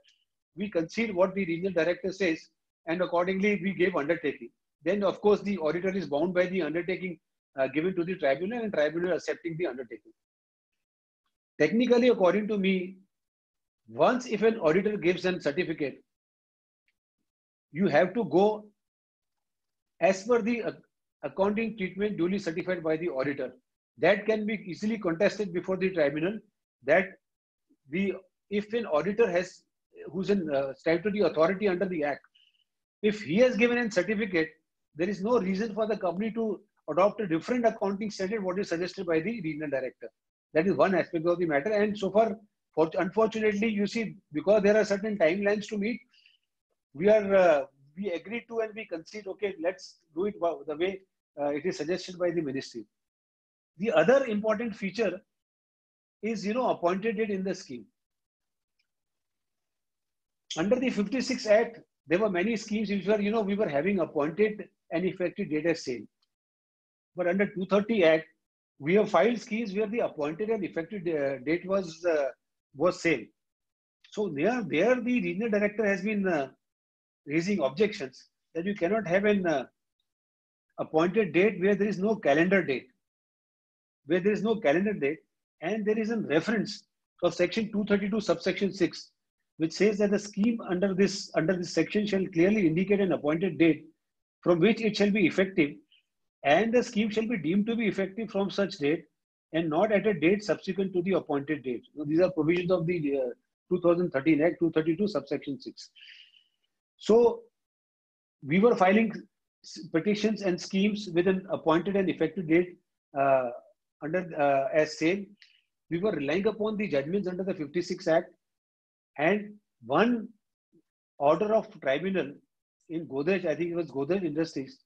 we concede what the regional director says, and accordingly we give undertaking. Then, of course, the auditor is bound by the undertaking given to the tribunal, and tribunal accepting the undertaking. Technically, according to me, once if an auditor gives a certificate, you have to go as per the accounting treatment duly certified by the auditor. That can be easily contested before the tribunal. That if an auditor who's in statutory authority under the Act, if he has given a certificate, there is no reason for the company to adopt a different accounting standard what is suggested by the regional director. That is one aspect of the matter. And so far, unfortunately, you see, because there are certain timelines to meet, we agreed to and we concede, okay, let's do it the way it is suggested by the ministry. The other important feature is, appointed date in the scheme. Under the 56 Act, there were many schemes which were, we were having appointed and effective date as same. But under 230 Act, we have filed schemes where the appointed and effective date was same. So there the regional director has been raising objections that you cannot have an appointed date where there is no calendar date. Where there is no calendar date, and there is a reference of section 232 subsection 6, which says that the scheme under this section shall clearly indicate an appointed date from which it shall be effective, and the scheme shall be deemed to be effective from such date and not at a date subsequent to the appointed date. So these are provisions of the 2013 Act 232 subsection 6. So we were filing petitions and schemes with an appointed and effective date as same. We were relying upon the judgments under the 56 Act, and one order of tribunal in Godrej, I think it was Godrej Industries,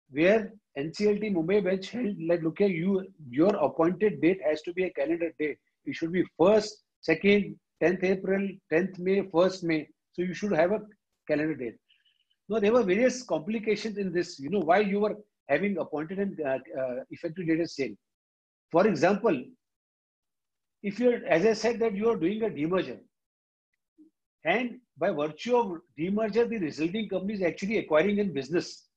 where NCLT Mumbai bench held like, look here, your appointed date has to be a calendar date. It should be 1st, 2nd, 10th April, 10th May, 1st May. So you should have a calendar date. Now, there were various complications in this, why you were having appointed and effective date as same. For example, if you're, as I said, that you are doing a demerger, and by virtue of demerger, the resulting company is actually acquiring in business.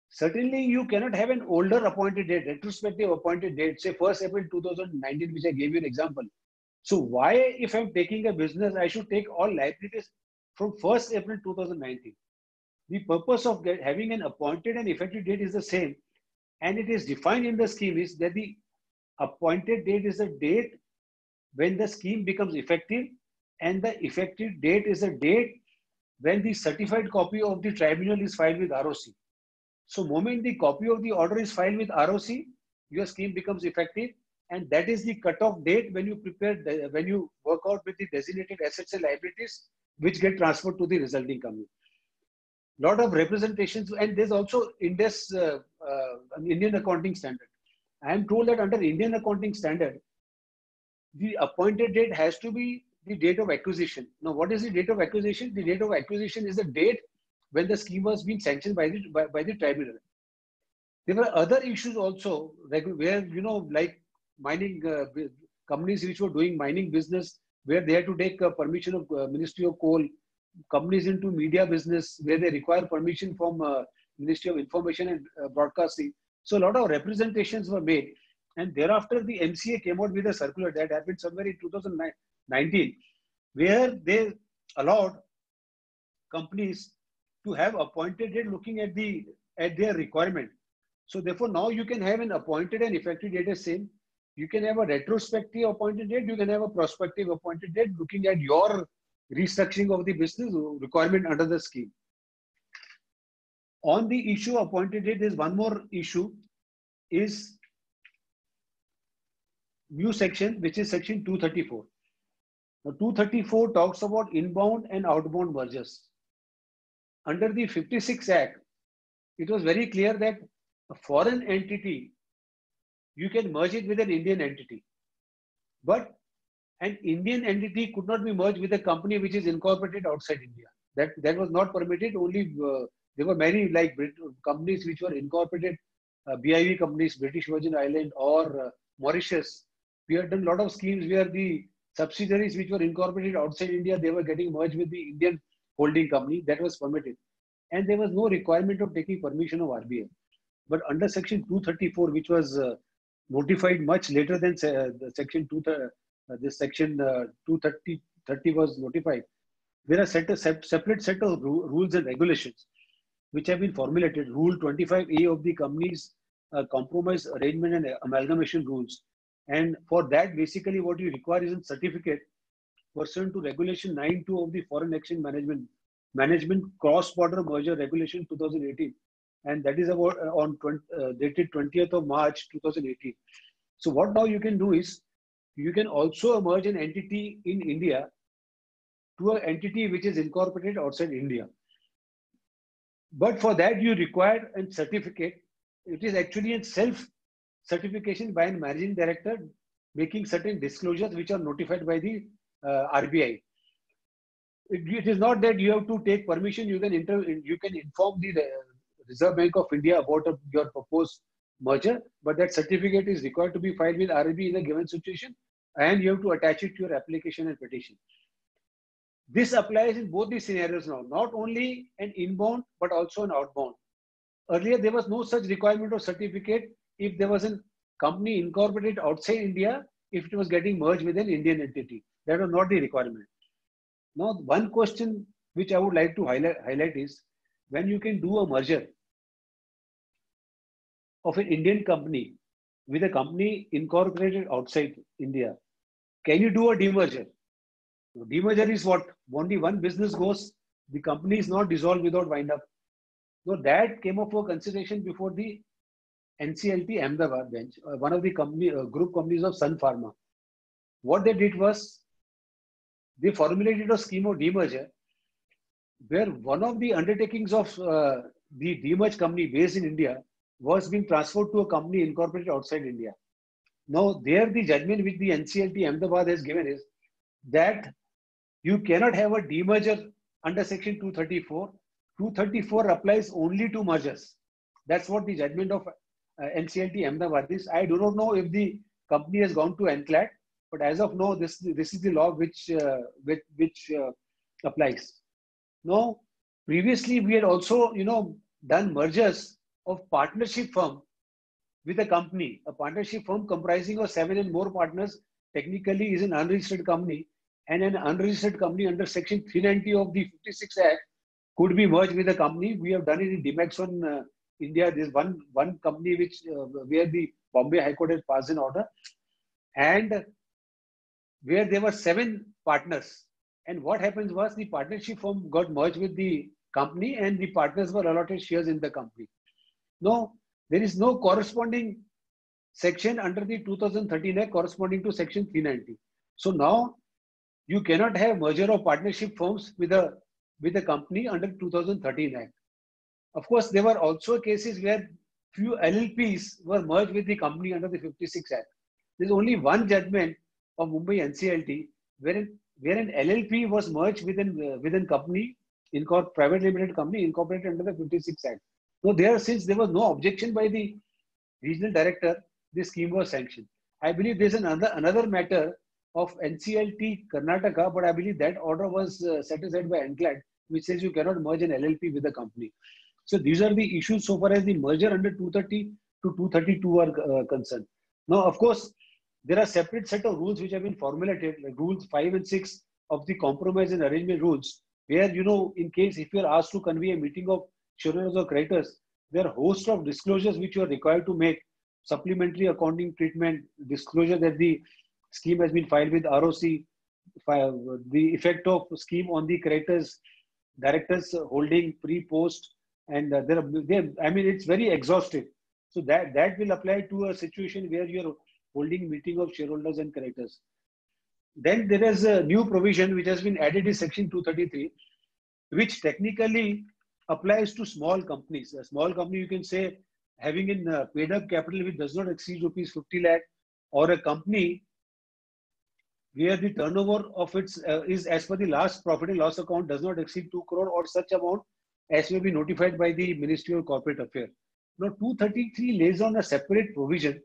Certainly, you cannot have an older appointed date, retrospective appointed date, say 1st April 2019, which I gave you an example. So why, if I'm taking a business, I should take all liabilities from 1st April 2019? The purpose of having an appointed and effective date is the same, and it is defined in the scheme is that the appointed date is a date when the scheme becomes effective, and the effective date is a date when the certified copy of the tribunal is filed with ROC. So moment the copy of the order is filed with ROC, your scheme becomes effective, and that is the cutoff date when you work out with the designated assets and liabilities which get transferred to the resulting company. Lot of representations, and there's also India's Indian accounting standard. I am told that under Indian accounting standard, the appointed date has to be the date of acquisition. Now, what is the date of acquisition? The date of acquisition is the date when the scheme was being sanctioned by the tribunal. There were other issues also, where like mining companies which were doing mining business, where they had to take permission of Ministry of Coal, companies into media business, where they require permission from Ministry of Information and Broadcasting. So a lot of representations were made. And thereafter, the MCA came out with a circular that happened somewhere in 2019, where they allowed companies to have appointed date looking at their requirement. So therefore, now you can have an appointed and effective date as same. You can have a retrospective appointed date. You can have a prospective appointed date looking at your restructuring of the business requirement under the scheme. On the issue of appointed date, there's one more issue, is new section, which is section 234. Now, 234 talks about inbound and outbound mergers. Under the 56 Act, it was very clear that a foreign entity, you can merge it with an Indian entity. But an Indian entity could not be merged with a company which is incorporated outside India. That was not permitted. Only there were many like companies which were incorporated, BIV companies, British Virgin Island or Mauritius. We had done a lot of schemes where the subsidiaries which were incorporated outside India, they were getting merged with the Indian holding company. That was permitted. And there was no requirement of taking permission of RBI. But under section 234, which was notified much later than the section 230 was notified, there are separate set of rules and regulations which have been formulated. Rule 25A of the company's compromise arrangement and amalgamation rules. And for that, basically what you require is a certificate pursuant to regulation 9.2 of the Foreign Exchange Management Cross-Border Merger Regulation 2018. And that is about dated 20th of March 2018. So what now you can do is, you can also merge an entity in India to an entity which is incorporated outside India. But for that you require a certificate. It is actually a self-certification by a managing director making certain disclosures which are notified by the RBI. It is not that you have to take permission. You can inform the Reserve Bank of India about your proposed merger, but that certificate is required to be filed with RBI in a given situation, and you have to attach it to your application and petition. This applies in both these scenarios now, not only an inbound, but also an outbound. Earlier, there was no such requirement of certificate if there was a company incorporated outside India, if it was getting merged with an Indian entity. That was not the requirement. Now, one question which I would like to highlight is, when you can do a merger of an Indian company with a company incorporated outside India, can you do a demerger? Demerger is what? Only one business goes, the company is not dissolved without wind up. So that came up for consideration before the NCLT Ahmedabad bench, one of the group companies of Sun Pharma. What they did was, they formulated a scheme of demerger, where one of the undertakings of the demerged company based in India was being transferred to a company incorporated outside India. Now, there the judgment which the NCLT Ahmedabad has given is that you cannot have a demerger under section 234. 234 applies only to mergers. That's what the judgment of NCLT Ahmedabad is. I do not know if the company has gone to NCLAT, but as of now, this is the law which applies. Now, previously we had also, done mergers of partnership firm with a company. A partnership firm comprising of 7 and more partners technically is an unregistered company, and an unregistered company under section 390 of the 56 Act could be merged with a company. We have done it in Demaxon India. There's one company which where the Bombay High Court has passed an order, and where there were 7 partners. And what happens was, the partnership firm got merged with the company and the partners were allotted shares in the company. No, there is no corresponding section under the 2013 Act corresponding to section 390. So now you cannot have merger of partnership firms with a company under 2013 Act. Of course, there were also cases where few LLPs were merged with the company under the 56 Act. There is only one judgment of Mumbai NCLT where an LLP was merged within company, private limited company incorporated under the 56 Act. So since there was no objection by the regional director, this scheme was sanctioned. I believe there's another matter of NCLT Karnataka, but I believe that order was set aside by NCLAT, which says you cannot merge an LLP with a company. So these are the issues so far as the merger under 230 to 232 are concerned. Now, of course, there are separate set of rules which have been formulated, like rules 5 and 6 of the compromise and arrangement rules, where, you know, in case if you are asked to convene a meeting of shareholders or creditors, there are a host of disclosures which you are required to make: supplementary accounting treatment, disclosure that the scheme has been filed with ROC, the effect of scheme on the creditors, directors holding pre-post, and I mean, it's very exhaustive. So that will apply to a situation where you're holding meeting of shareholders and creditors. Then there is a new provision which has been added in section 233, which technically applies to small companies. A small company, you can say, having in paid up capital which does not exceed rupees 50 lakh, or a company where the turnover of its is as per the last profit and loss account does not exceed 2 crore or such amount as may be notified by the Ministry of Corporate Affairs. Now, 233 lays on a separate provision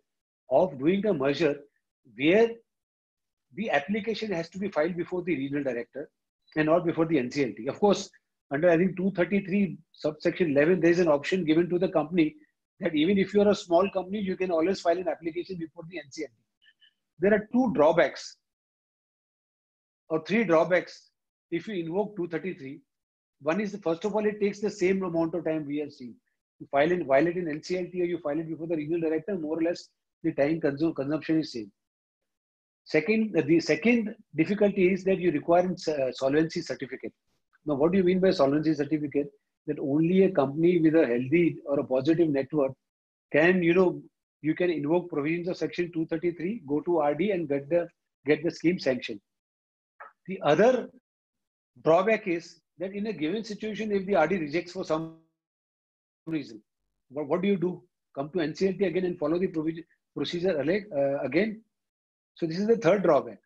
of doing a merger where the application has to be filed before the regional director and not before the NCLT. Of course, under I think 233 subsection 11, there is an option given to the company that even if you are a small company, you can always file an application before the NCLT. There are two drawbacks or three drawbacks if you invoke 233. One is, first of all, it takes the same amount of time we have seen. You file it in NCLT or you file it before the regional director, more or less the time consumption is same. Second, the second difficulty is that you require a solvency certificate. Now, what do you mean by solvency certificate? That only a company with a healthy or a positive net worth can, you can invoke provisions of section 233, go to RD and get the scheme sanctioned. The other drawback is that in a given situation, if the RD rejects for some reason, what do you do? Come to NCLT again and follow the procedure again? So this is the third drawback.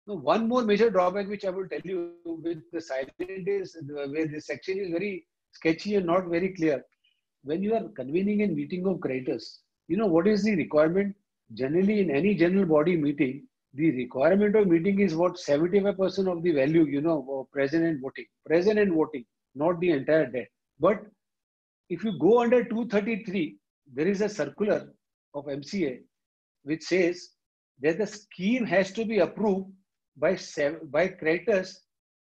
Now, one more major drawback which I will tell you with the silent is where this section is very sketchy and not very clear. When you are convening a meeting of creditors, what is the requirement? Generally, in any general body meeting, the requirement of meeting is what 75% of the value, present and voting, not the entire debt. But if you go under 233, there is a circular of MCA which says that the scheme has to be approved by creditors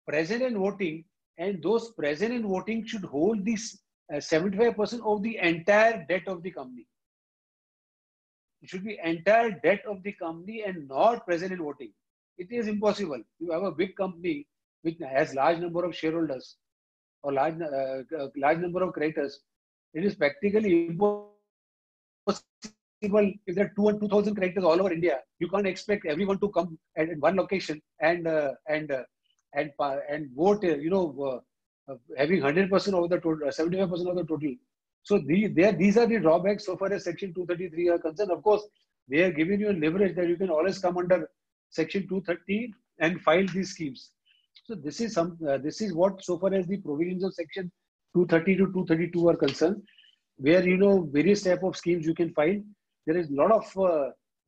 present and voting, and those present and voting should hold this 75% of the entire debt of the company. It should be entire debt of the company and not present and voting. It is impossible. You have a big company which has large number of shareholders or large number of creditors. It is practically impossible. If there are 2,000 creditors all over India, you can't expect everyone to come at one location and vote. Having 100% of the total, 75% of the total. So these are the drawbacks so far as Section 233 are concerned. Of course, they are giving you a leverage that you can always come under Section 230 and file these schemes. So this is what so far as the provisions of Section 230 to 232 are concerned, where various type of schemes you can file. There is a lot of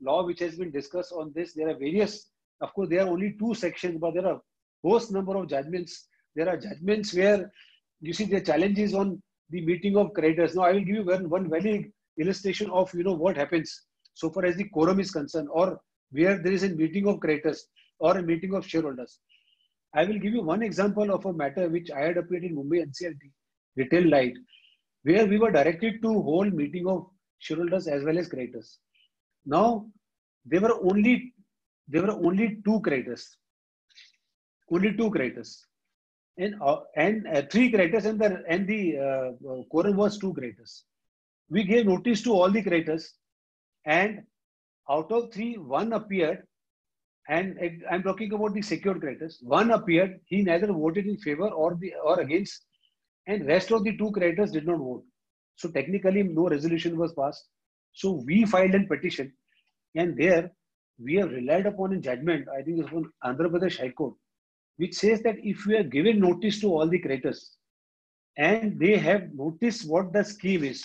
law which has been discussed on this. There are various, of course, there are only two sections, but there are host number of judgments. There are judgments where you see the challenges on the meeting of creditors. Now, I will give you one very illustration of what happens so far as the quorum is concerned, or where there is a meeting of creditors or a meeting of shareholders. I will give you one example of a matter which I had appeared in Mumbai NCLT, Retail Light, where we were directed to hold meeting of shareholders as well as creditors. Now, there were only two creditors, and three creditors, and the quorum was two creditors. We gave notice to all the creditors, and out of three, one appeared, and I'm talking about the secured creditors. One appeared, he neither voted in favor or against, and rest of the two creditors did not vote. So technically, no resolution was passed. So we filed a petition, and there we have relied upon a judgment, I think it's from Andhra Pradesh High Court, which says that if we have given notice to all the creditors and they have noticed what the scheme is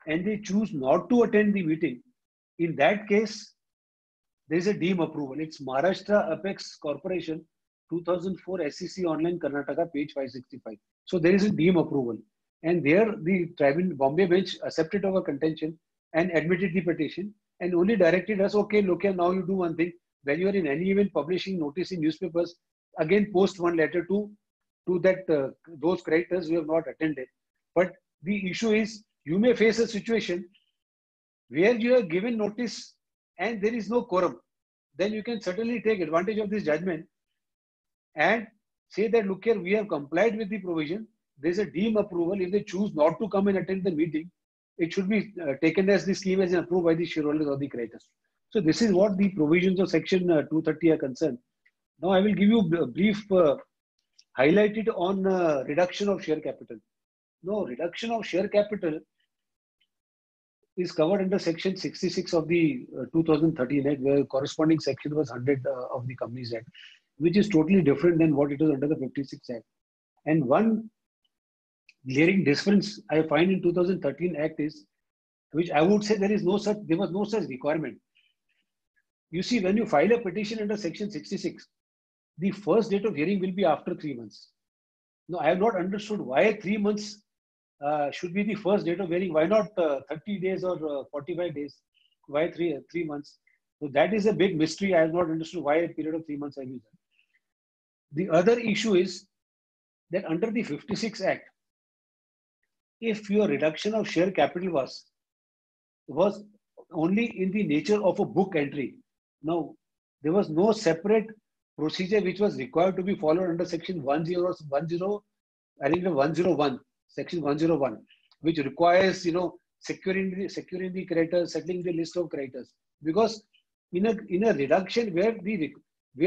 and they choose not to attend the meeting, in that case, there is a deem approval. It's Maharashtra Apex Corporation, 2004 SEC Online Karnataka, page 565. So there is a deem approval. And there the tribunal, Bombay bench accepted our contention and admitted the petition and only directed us, okay, look here, now you do one thing. When you are in any event publishing notice in newspapers, again post one letter to that those creditors who have not attended. But the issue is, you may face a situation where you have given notice and there is no quorum. Then you can certainly take advantage of this judgment and say that, look here, we have complied with the provision. There's a deem approval. If they choose not to come and attend the meeting, it should be taken as the scheme as approved by the shareholders or the creditors. So this is what the provisions of section 230 are concerned. Now I will give you a brief highlighted on reduction of share capital. No, reduction of share capital is covered under section 66 of the 2013 Act, where corresponding section was 100 of the Companies Act, which is totally different than what it is under the 56 Act. And one glaring difference I find in 2013 Act is, which I would say there was no such requirement. You see, when you file a petition under section 66, the first date of hearing will be after 3 months. Now, I have not understood why 3 months should be the first date of hearing. Why not 30 days or 45 days? Why three months? So that is a big mystery. I have not understood why a period of 3 months I use that. The other issue is that under the 56 Act, if your reduction of share capital was only in the nature of a book entry. Now, there was no separate procedure which was required to be followed under section 101, section 101, which requires, securing the creditors, settling the list of creditors. Because in a reduction where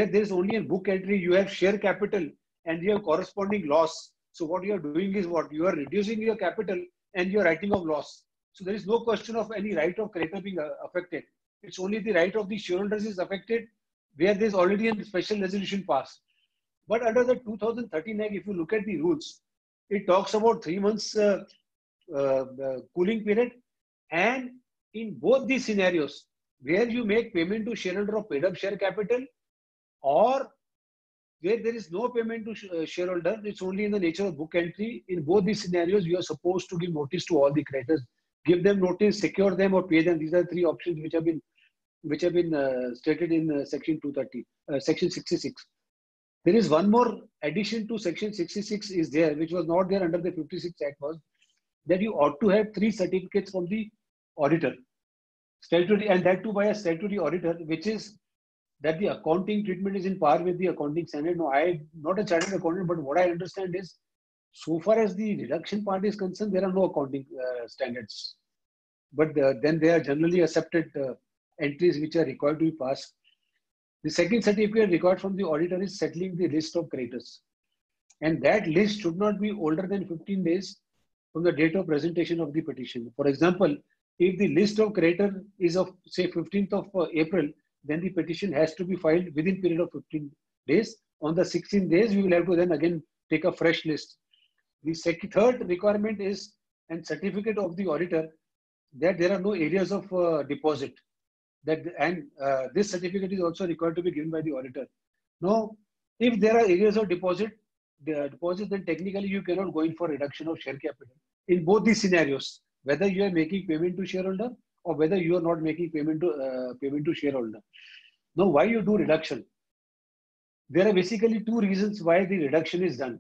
there is only a book entry, you have share capital and you have corresponding loss. So what you are doing is what? You are reducing your capital and you are writing off loss. So there is no question of any right of creditor being affected. It's only the right of the shareholders is affected where there is already a special resolution passed. But under the 2013 Act, if you look at the rules, it talks about 3 months cooling period. And in both these scenarios, where you make payment to shareholder of paid up share capital, or where there is no payment to shareholder, it's only in the nature of book entry. In both these scenarios, you are supposed to give notice to all the creditors. Give them notice, secure them, or pay them. These are 3 options which have been stated in section 230, section 66. There is one more addition to section 66 is there, which was not there under the 56 Act, was that you ought to have 3 certificates from the auditor, statutory, and that too by a statutory auditor, which is that the accounting treatment is in par with the accounting standard. No, I'm not a chartered accountant, but what I understand is, so far as the reduction part is concerned, there are no accounting standards. But then they are generally accepted entries which are required to be passed. The second certificate required from the auditor is settling the list of creditors. And that list should not be older than 15 days from the date of presentation of the petition. For example, if the list of creditor is of, say, 15th of April, then the petition has to be filed within period of 15 days. On the 16 days, we will have to then again take a fresh list. The third requirement is a certificate of the auditor that there are no areas of deposit. This certificate is also required to be given by the auditor. Now, if there are areas of deposit, then technically you cannot go in for reduction of share capital. In both these scenarios, whether you are making payment to shareholder or whether you are not making payment to shareholder. Now, why you do reduction? There are basically 2 reasons why the reduction is done.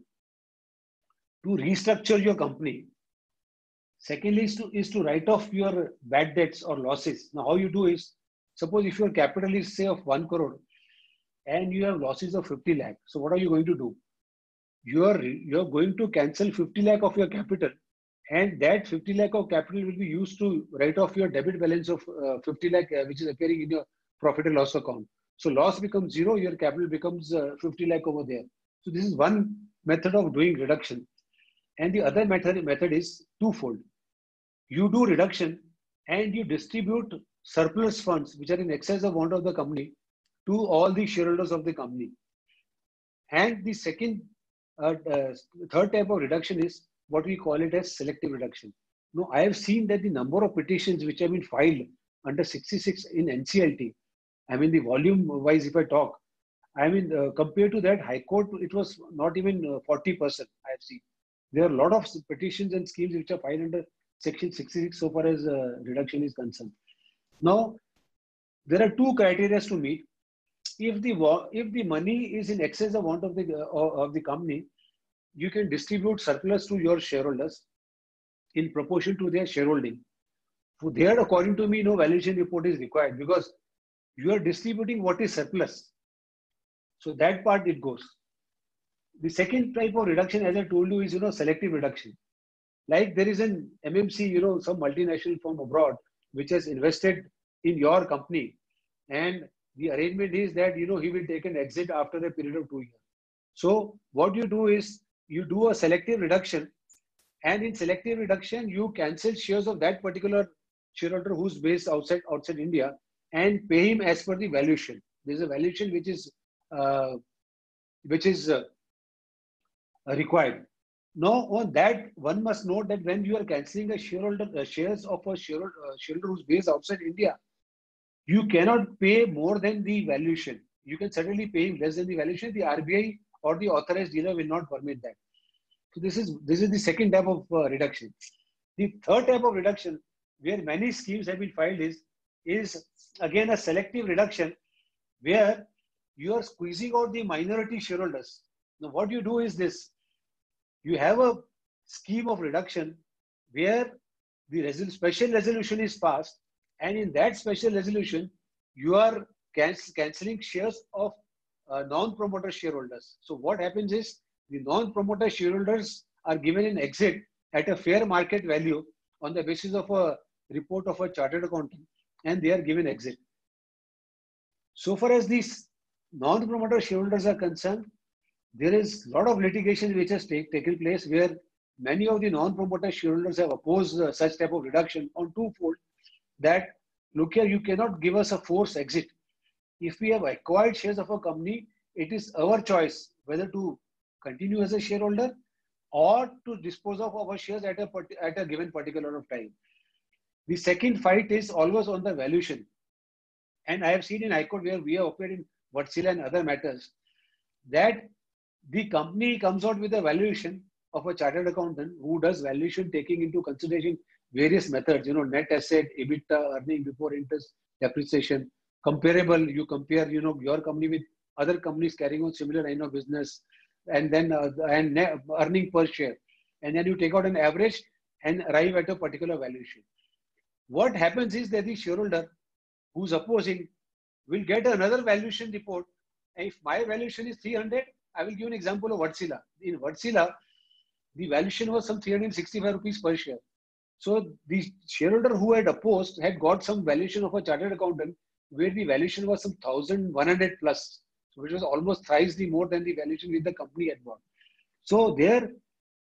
To restructure your company. Secondly is to write off your bad debts or losses. Now, how you do is, suppose if your capital is, say, of 1 crore and you have losses of 50 lakh. So what are you going to do? You are going to cancel 50 lakh of your capital, and that 50 lakh of capital will be used to write off your debit balance of 50 lakh, which is appearing in your profit and loss account. So loss becomes 0, your capital becomes 50 lakh over there. So this is one method of doing reduction. And the other method is twofold. You do reduction and you distribute surplus funds which are in excess of want of the company to all the shareholders of the company. And the third type of reduction is what we call it as selective reduction. Now, I have seen that the number of petitions which have been filed under 66 in NCLT I mean, the volume wise, if I talk, I mean, compared to that, High Court, it was not even 40%. I have seen. There are a lot of petitions and schemes which are filed under Section 66 so far as reduction is concerned. Now, there are two criteria to meet. If the money is in excess of want of the company, you can distribute surplus to your shareholders in proportion to their shareholding. So there, according to me, no valuation report is required because you are distributing what is surplus. So that part it goes. The second type of reduction, as I told you, is selective reduction. Like there is an MMC, some multinational firm abroad which has invested in your company, and the arrangement is that he will take an exit after a period of 2 years. So what you do is you do a selective reduction, and in selective reduction you cancel shares of that particular shareholder who's based outside India and pay him as per the valuation. There's a valuation which is required. Now, on that, one must note that when you are cancelling a shares of a shareholder who's based outside India, you cannot pay more than the valuation. You can certainly pay him less than the valuation. The RBI or the authorized dealer will not permit that. So this is the second type of reduction. The third type of reduction, where many schemes have been filed, is again a selective reduction, where you are squeezing out the minority shareholders. Now, what you do is this: you have a scheme of reduction where the special resolution is passed, and in that special resolution, you are cancelling shares of non-promoter shareholders. So what happens is the non-promoter shareholders are given an exit at a fair market value on the basis of a report of a chartered accountant, and they are given exit. So far as these non-promoter shareholders are concerned, there is a lot of litigation which has taken place where many of the non-promoter shareholders have opposed such type of reduction on twofold. That, look here, you cannot give us a forced exit. If we have acquired shares of a company, it is our choice whether to continue as a shareholder or to dispose of our shares at a given particular of time. The second fight is always on the valuation. And I have seen in High Court, where we have appeared in Wärtsilä and other matters, that the company comes out with a valuation of a chartered accountant who does valuation taking into consideration various methods, net asset, EBITDA, earning before interest, depreciation, comparable. You compare, your company with other companies carrying on similar line of business, and then earning per share. And then you take out an average and arrive at a particular valuation. What happens is that the shareholder who's opposing will get another valuation report. And if my valuation is 300, I will give an example of Wärtsilä. In Wärtsilä, the valuation was some 365 rupees per share. So the shareholder who had opposed had got some valuation of a chartered accountant where the valuation was some 1,100 plus, which was almost thrice the more than the valuation which the company had got. So there,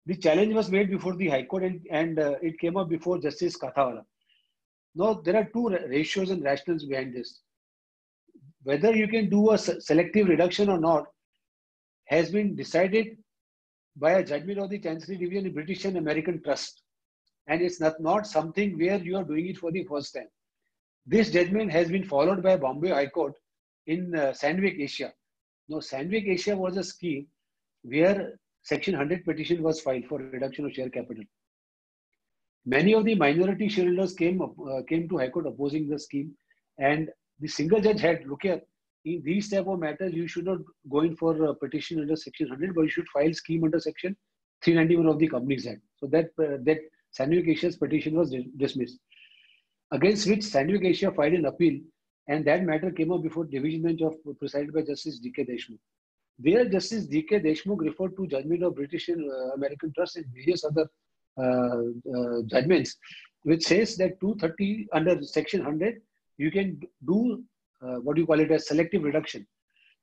the challenge was made before the High Court, and it came up before Justice Kathawala. Now, there are two ratios and rationales behind this. Whether you can do a selective reduction or not has been decided by a judgment of the Chancery Division in British and American Trust. And it's not something where you are doing it for the first time. This judgment has been followed by Bombay High Court in Sandvik Asia. Now, Sandvik Asia was a scheme where Section 100 petition was filed for reduction of share capital. Many of the minority shareholders came to High Court opposing the scheme, and the single judge had, look here, in these type of matters, you should not go in for a petition under Section 100, but you should file scheme under Section 391 of the Companies Act. So that Sandvik Asia's petition was dismissed, against which Sandvik Asia filed an appeal, and that matter came up before division bench presided by Justice D.K. Deshmukh. There, Justice D.K. Deshmukh referred to judgment of British and American Trust and various other judgments, which says that 230 under Section 100, you can do what you call it as selective reduction.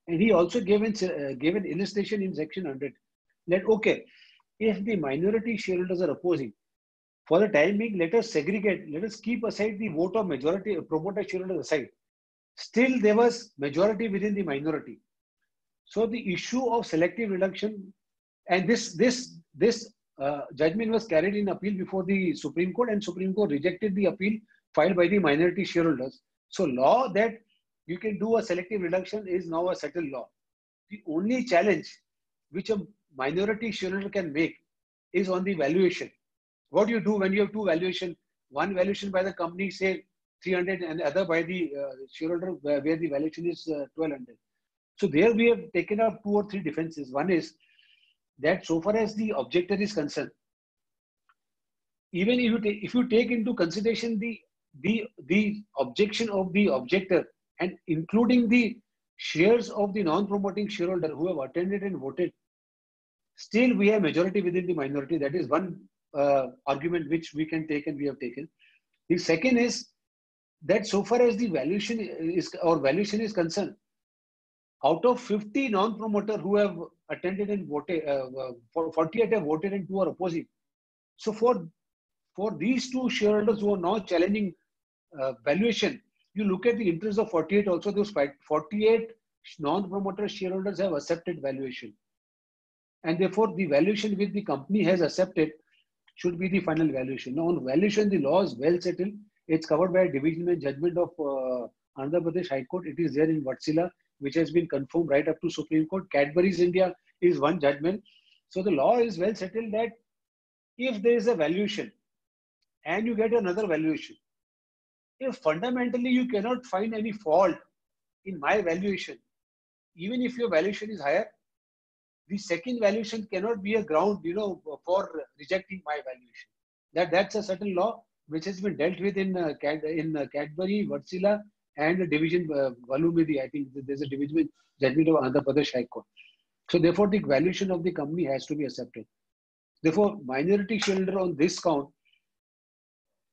And he also gave an illustration in Section 100 that, okay, if the minority shareholders are opposing, for the time being, let us segregate, let us keep aside the vote of majority promoter shareholders aside. Still, there was majority within the minority. So the issue of selective reduction, and this judgment was carried in appeal before the Supreme Court, and Supreme Court rejected the appeal filed by the minority shareholders. So law that you can do a selective reduction is now a settled law. The only challenge which a minority shareholder can make is on the valuation. What do you do when you have two valuation? One valuation by the company, say 300, and the other by the shareholder, where the valuation is 1200. So there we have taken up 2 or 3 defenses. One is that so far as the objector is concerned, even if you take into consideration the objection of the objector and including the shares of the non-promoting shareholder who have attended and voted, still we have majority within the minority. That is one argument which we can take and we have taken. The second is that so far as the valuation is concerned, out of 50 non-promoter who have attended and voted, 48 have voted and 2 are opposing. So for these 2 shareholders who are now challenging valuation, you look at the interest of 48 also, those 48 non-promoter shareholders have accepted valuation. And therefore, the valuation which the company has accepted should be the final valuation. Now, on valuation, the law is well settled. It's covered by a divisional judgment of Andhra Pradesh High Court. It is there in Vatsila, which has been confirmed right up to Supreme Court. Cadbury's India is one judgment. So the law is well settled that if there is a valuation and you get another valuation, if fundamentally you cannot find any fault in my valuation, even if your valuation is higher, the second valuation cannot be a ground, for rejecting my valuation. That's a certain law which has been dealt with in Cadbury, Vatsila, and the division Valumidi. I think there's a division judgment of Andhra Pradesh High Court. So therefore, the valuation of the company has to be accepted. Therefore, minority shareholder on this count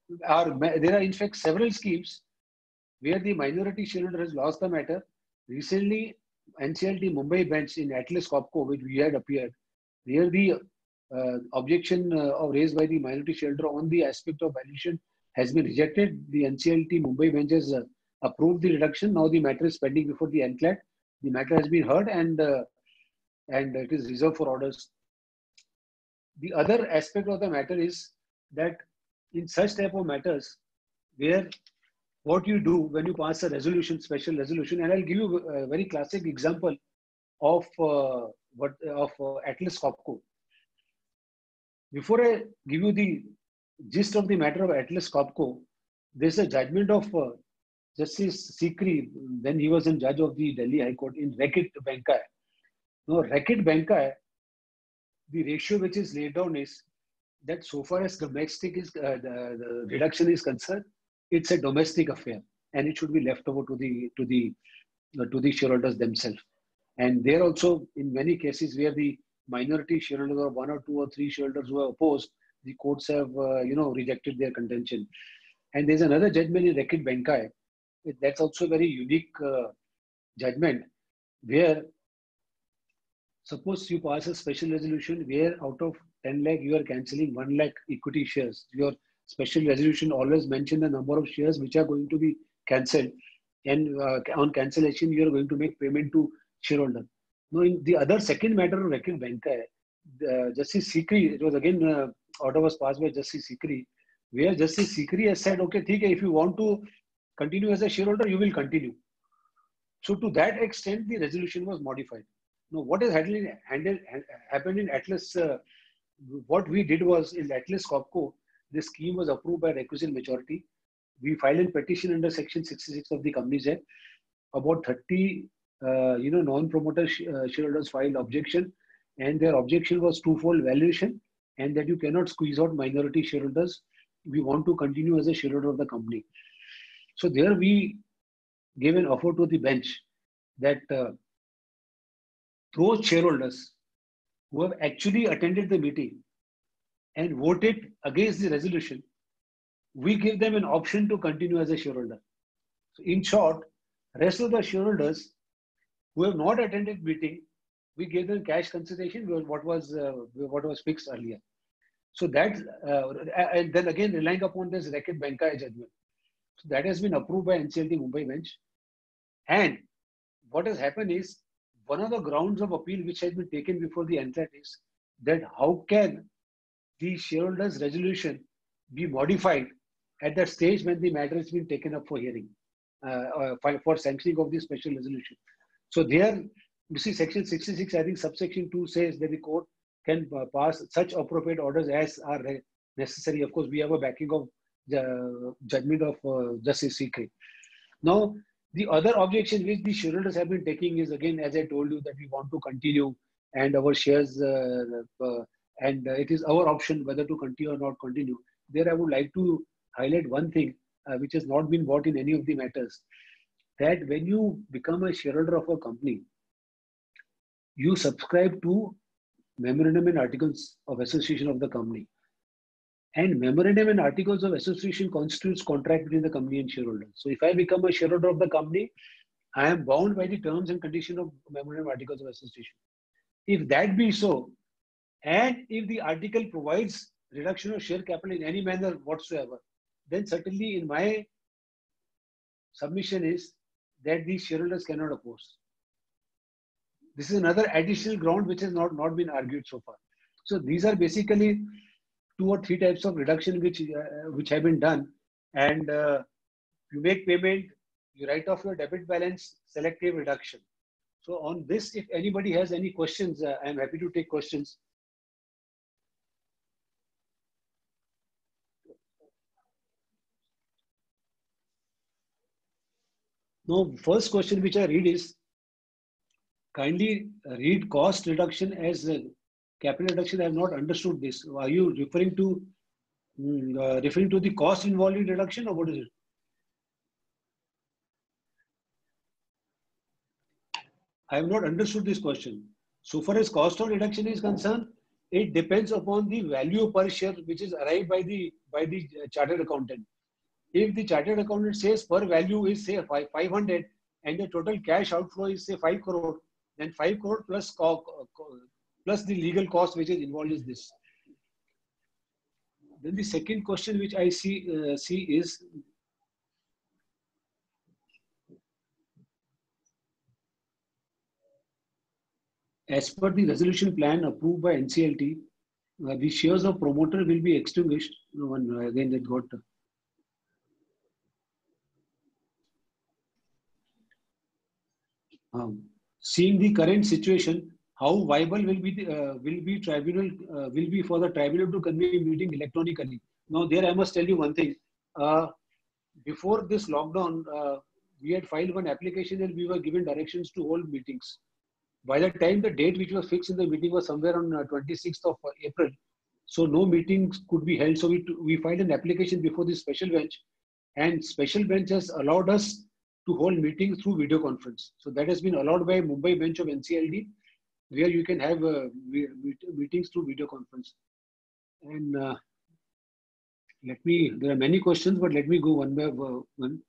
there are in fact several schemes where the minority shareholder has lost the matter. Recently, NCLT Mumbai bench in Atlas Copco, which we had appeared, there the objection raised by the minority shareholder on the aspect of valuation has been rejected. The NCLT Mumbai bench has approved the reduction. Now the matter is pending before the NCLAT. The matter has been heard and it is reserved for orders. The other aspect of the matter is that in such type of matters, where what you do when you pass a resolution, special resolution, and I'll give you a very classic example of Atlas Copco. Before I give you the gist of the matter of Atlas Copco, there's a judgment of Justice Sikri when he was in judge of the Delhi High Court in Reckitt Benkay. Now, Reckitt Benkay, the ratio which is laid down is that so far as domestic is the reduction is concerned, it's a domestic affair and it should be left over to the shareholders themselves. And there also, in many cases where the minority shareholders or 1 or 2 or 3 shareholders who are opposed, the courts have rejected their contention. And there's another judgment in Reckitt Benkay. That's also a very unique judgment where suppose you pass a special resolution where out of 10 lakh you are cancelling 1 lakh equity shares. Your special resolution always mention the number of shares which are going to be cancelled, and on cancellation you are going to make payment to shareholder. Now, in the other second matter of Reckitt Benkay, Justice Sikri, it was again order was passed by Justice Sikri, where Justice Sikri has said, okay, if you want to continue as a shareholder, you will continue. So to that extent, the resolution was modified. Now, what has happened in Atlas? What we did was in Atlas Copco, this scheme was approved by requisite majority. We filed a petition under Section 66 of the Companies Act. About 30, non-promoter shareholders filed objection, and their objection was twofold: valuation and that you cannot squeeze out minority shareholders. We want to continue as a shareholder of the company. So there we gave an offer to the bench that those shareholders who have actually attended the meeting and voted against the resolution, we give them an option to continue as a shareholder. So in short, rest of the shareholders who have not attended meeting, we gave them cash consideration, what was fixed earlier. So that, and then again relying upon this Reckitt Benkay judgment. So that has been approved by NCLT Mumbai bench. And what has happened is, one of the grounds of appeal which has been taken before the NCLAT is that how can the shareholders' resolution be modified at that stage when the matter has been taken up for hearing. for sanctioning of the special resolution. So there, you see section 66, I think subsection 2 says that the court can pass such appropriate orders as are necessary. Of course, we have a backing of the judgment of Justice CK. Now, the other objection which the shareholders have been taking is, again, as I told you, that we want to continue and our shares, and it is our option whether to continue or not continue. There I would like to highlight one thing which has not been brought in any of the matters, that when you become a shareholder of a company, you subscribe to memorandum and articles of association of the company. And memorandum and articles of association constitutes contract between the company and shareholders. So if I become a shareholder of the company, I am bound by the terms and conditions of memorandum and articles of association. If that be so, and if the article provides reduction of share capital in any manner whatsoever, then certainly in my submission is that the shareholders cannot oppose. This is another additional ground which has not been argued so far. So these are basically 2 or 3 types of reduction which have been done. And you make payment, you write off your debit balance, selective reduction. So on this, if anybody has any questions, I am happy to take questions. Now, first question which I read is, kindly read cost reduction as capital reduction. I have not understood this. Are you referring to the cost involved in reduction, or what is it? I have not understood this question. So far as cost of reduction is concerned, it depends upon the value per share which is arrived by the chartered accountant. If the chartered accountant says per value is say 500 and the total cash outflow is say 5 crore, then 5 crore plus the legal cost which is involved is this. Then the second question which I see is, as per the resolution plan approved by NCLT, the shares of promoter will be extinguished. No one again that got. Seeing the current situation, how viable will be for the tribunal to convene meeting electronically? Now, there I must tell you one thing. Before this lockdown, we had filed one application and we were given directions to hold meetings. By the time the date which was fixed in the meeting was somewhere on 26th of April, so no meetings could be held. So we filed an application before the special bench, and special bench has allowed us to hold meetings through video conference. So that has been allowed by Mumbai bench of NCLT, where you can have meetings through video conference. And there are many questions, but let me go one by one.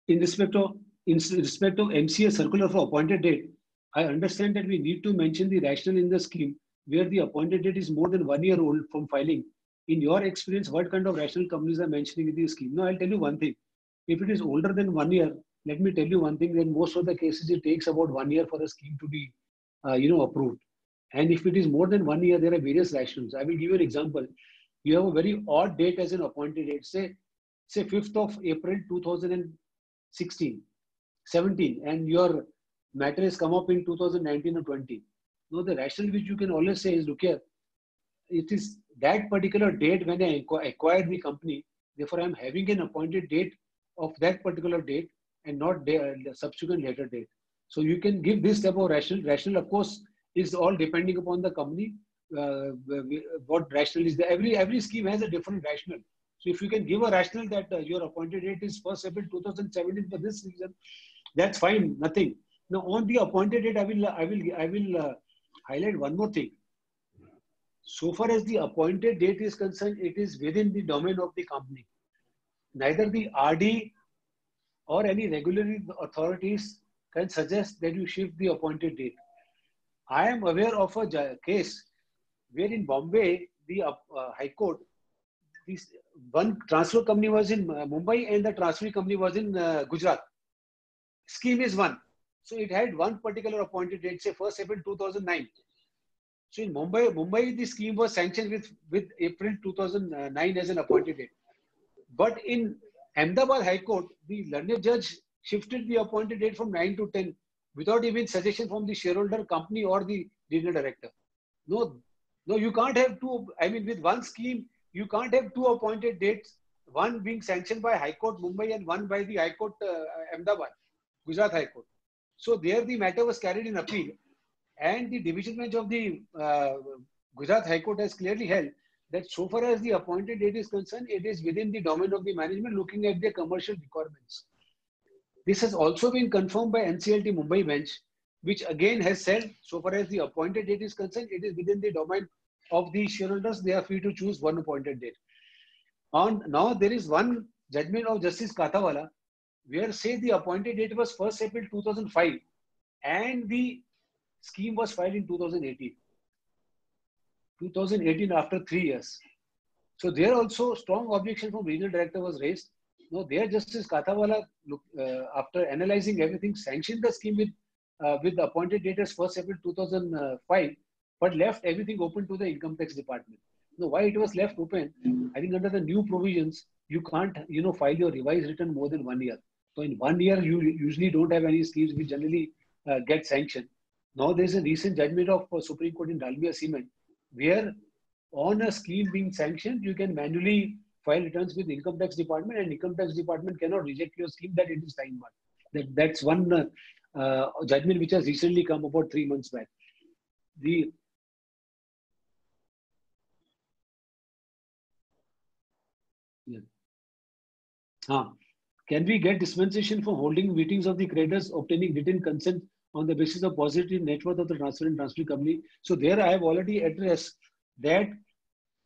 In respect of MCA circular for appointed date, I understand that we need to mention the rationale in the scheme where the appointed date is more than 1 year old from filing. In your experience, what kind of rational companies are mentioning in the scheme? Now, I'll tell you one thing. If it is older than 1 year, let me tell you one thing. In most of the cases, it takes about 1 year for a scheme to be, approved. And if it is more than 1 year, there are various rationals. I will give you an example. You have a very odd date as an appointed date. Say 5th of April 2016, 17, and your matter has come up in 2019 or 20. Now, the rationale which you can always say is, look here, it is that particular date when I acquired the company. Therefore, I am having an appointed date of that particular date and not the subsequent later date. So you can give this type of rationale. Rationale, of course, is all depending upon the company. What rationale is there? Every scheme has a different rationale. So if you can give a rationale that your appointed date is 1st April 2017 for this reason, that's fine. Nothing. Now on the appointed date, I will highlight one more thing. So far as the appointed date is concerned, it is within the domain of the company. Neither the RD or any regulatory authorities can suggest that you shift the appointed date. I am aware of a case where in Bombay, the High Court, this one transfer company was in Mumbai and the transfer company was in Gujarat. Scheme is one. So it had one particular appointed date, say 1st April 2009. So in Mumbai, the scheme was sanctioned with April 2009 as an appointed date. But in Ahmedabad High Court, the learned judge shifted the appointed date from 9 to 10 without even suggestion from the shareholder company or the regional director. No, no, you can't have two. I mean, with one scheme, you can't have two appointed dates, one being sanctioned by High Court Mumbai and one by the High Court Ahmedabad, Gujarat High Court. So there the matter was carried in appeal, and the division bench of the Gujarat High Court has clearly held that so far as the appointed date is concerned, it is within the domain of the management looking at their commercial requirements. This has also been confirmed by NCLT Mumbai bench, which again has said so far as the appointed date is concerned, it is within the domain of the shareholders. They are free to choose one appointed date. And now there is one judgment of Justice Kathawala where say the appointed date was 1st April 2005 and the scheme was filed in 2018. 2018 after 3 years. So there also strong objection from regional director was raised. No, there Justice Kathawala, after analyzing everything, sanctioned the scheme with the appointed date as 1st April 2005, but left everything open to the income tax department. Now, why it was left open? I think under the new provisions, you can't, file your revised return more than 1 year. So in 1 year, you usually don't have any schemes which generally get sanctioned. Now there's a recent judgment of Supreme Court in Dalmia Cement, where on a scheme being sanctioned, you can manually file returns with income tax department, and income tax department cannot reject your scheme that it is time barred. That's one judgment which has recently come about 3 months back. Can we get dispensation for holding meetings of the creditors, obtaining written consent on the basis of positive net worth of the transfer and transfer company? So there I have already addressed that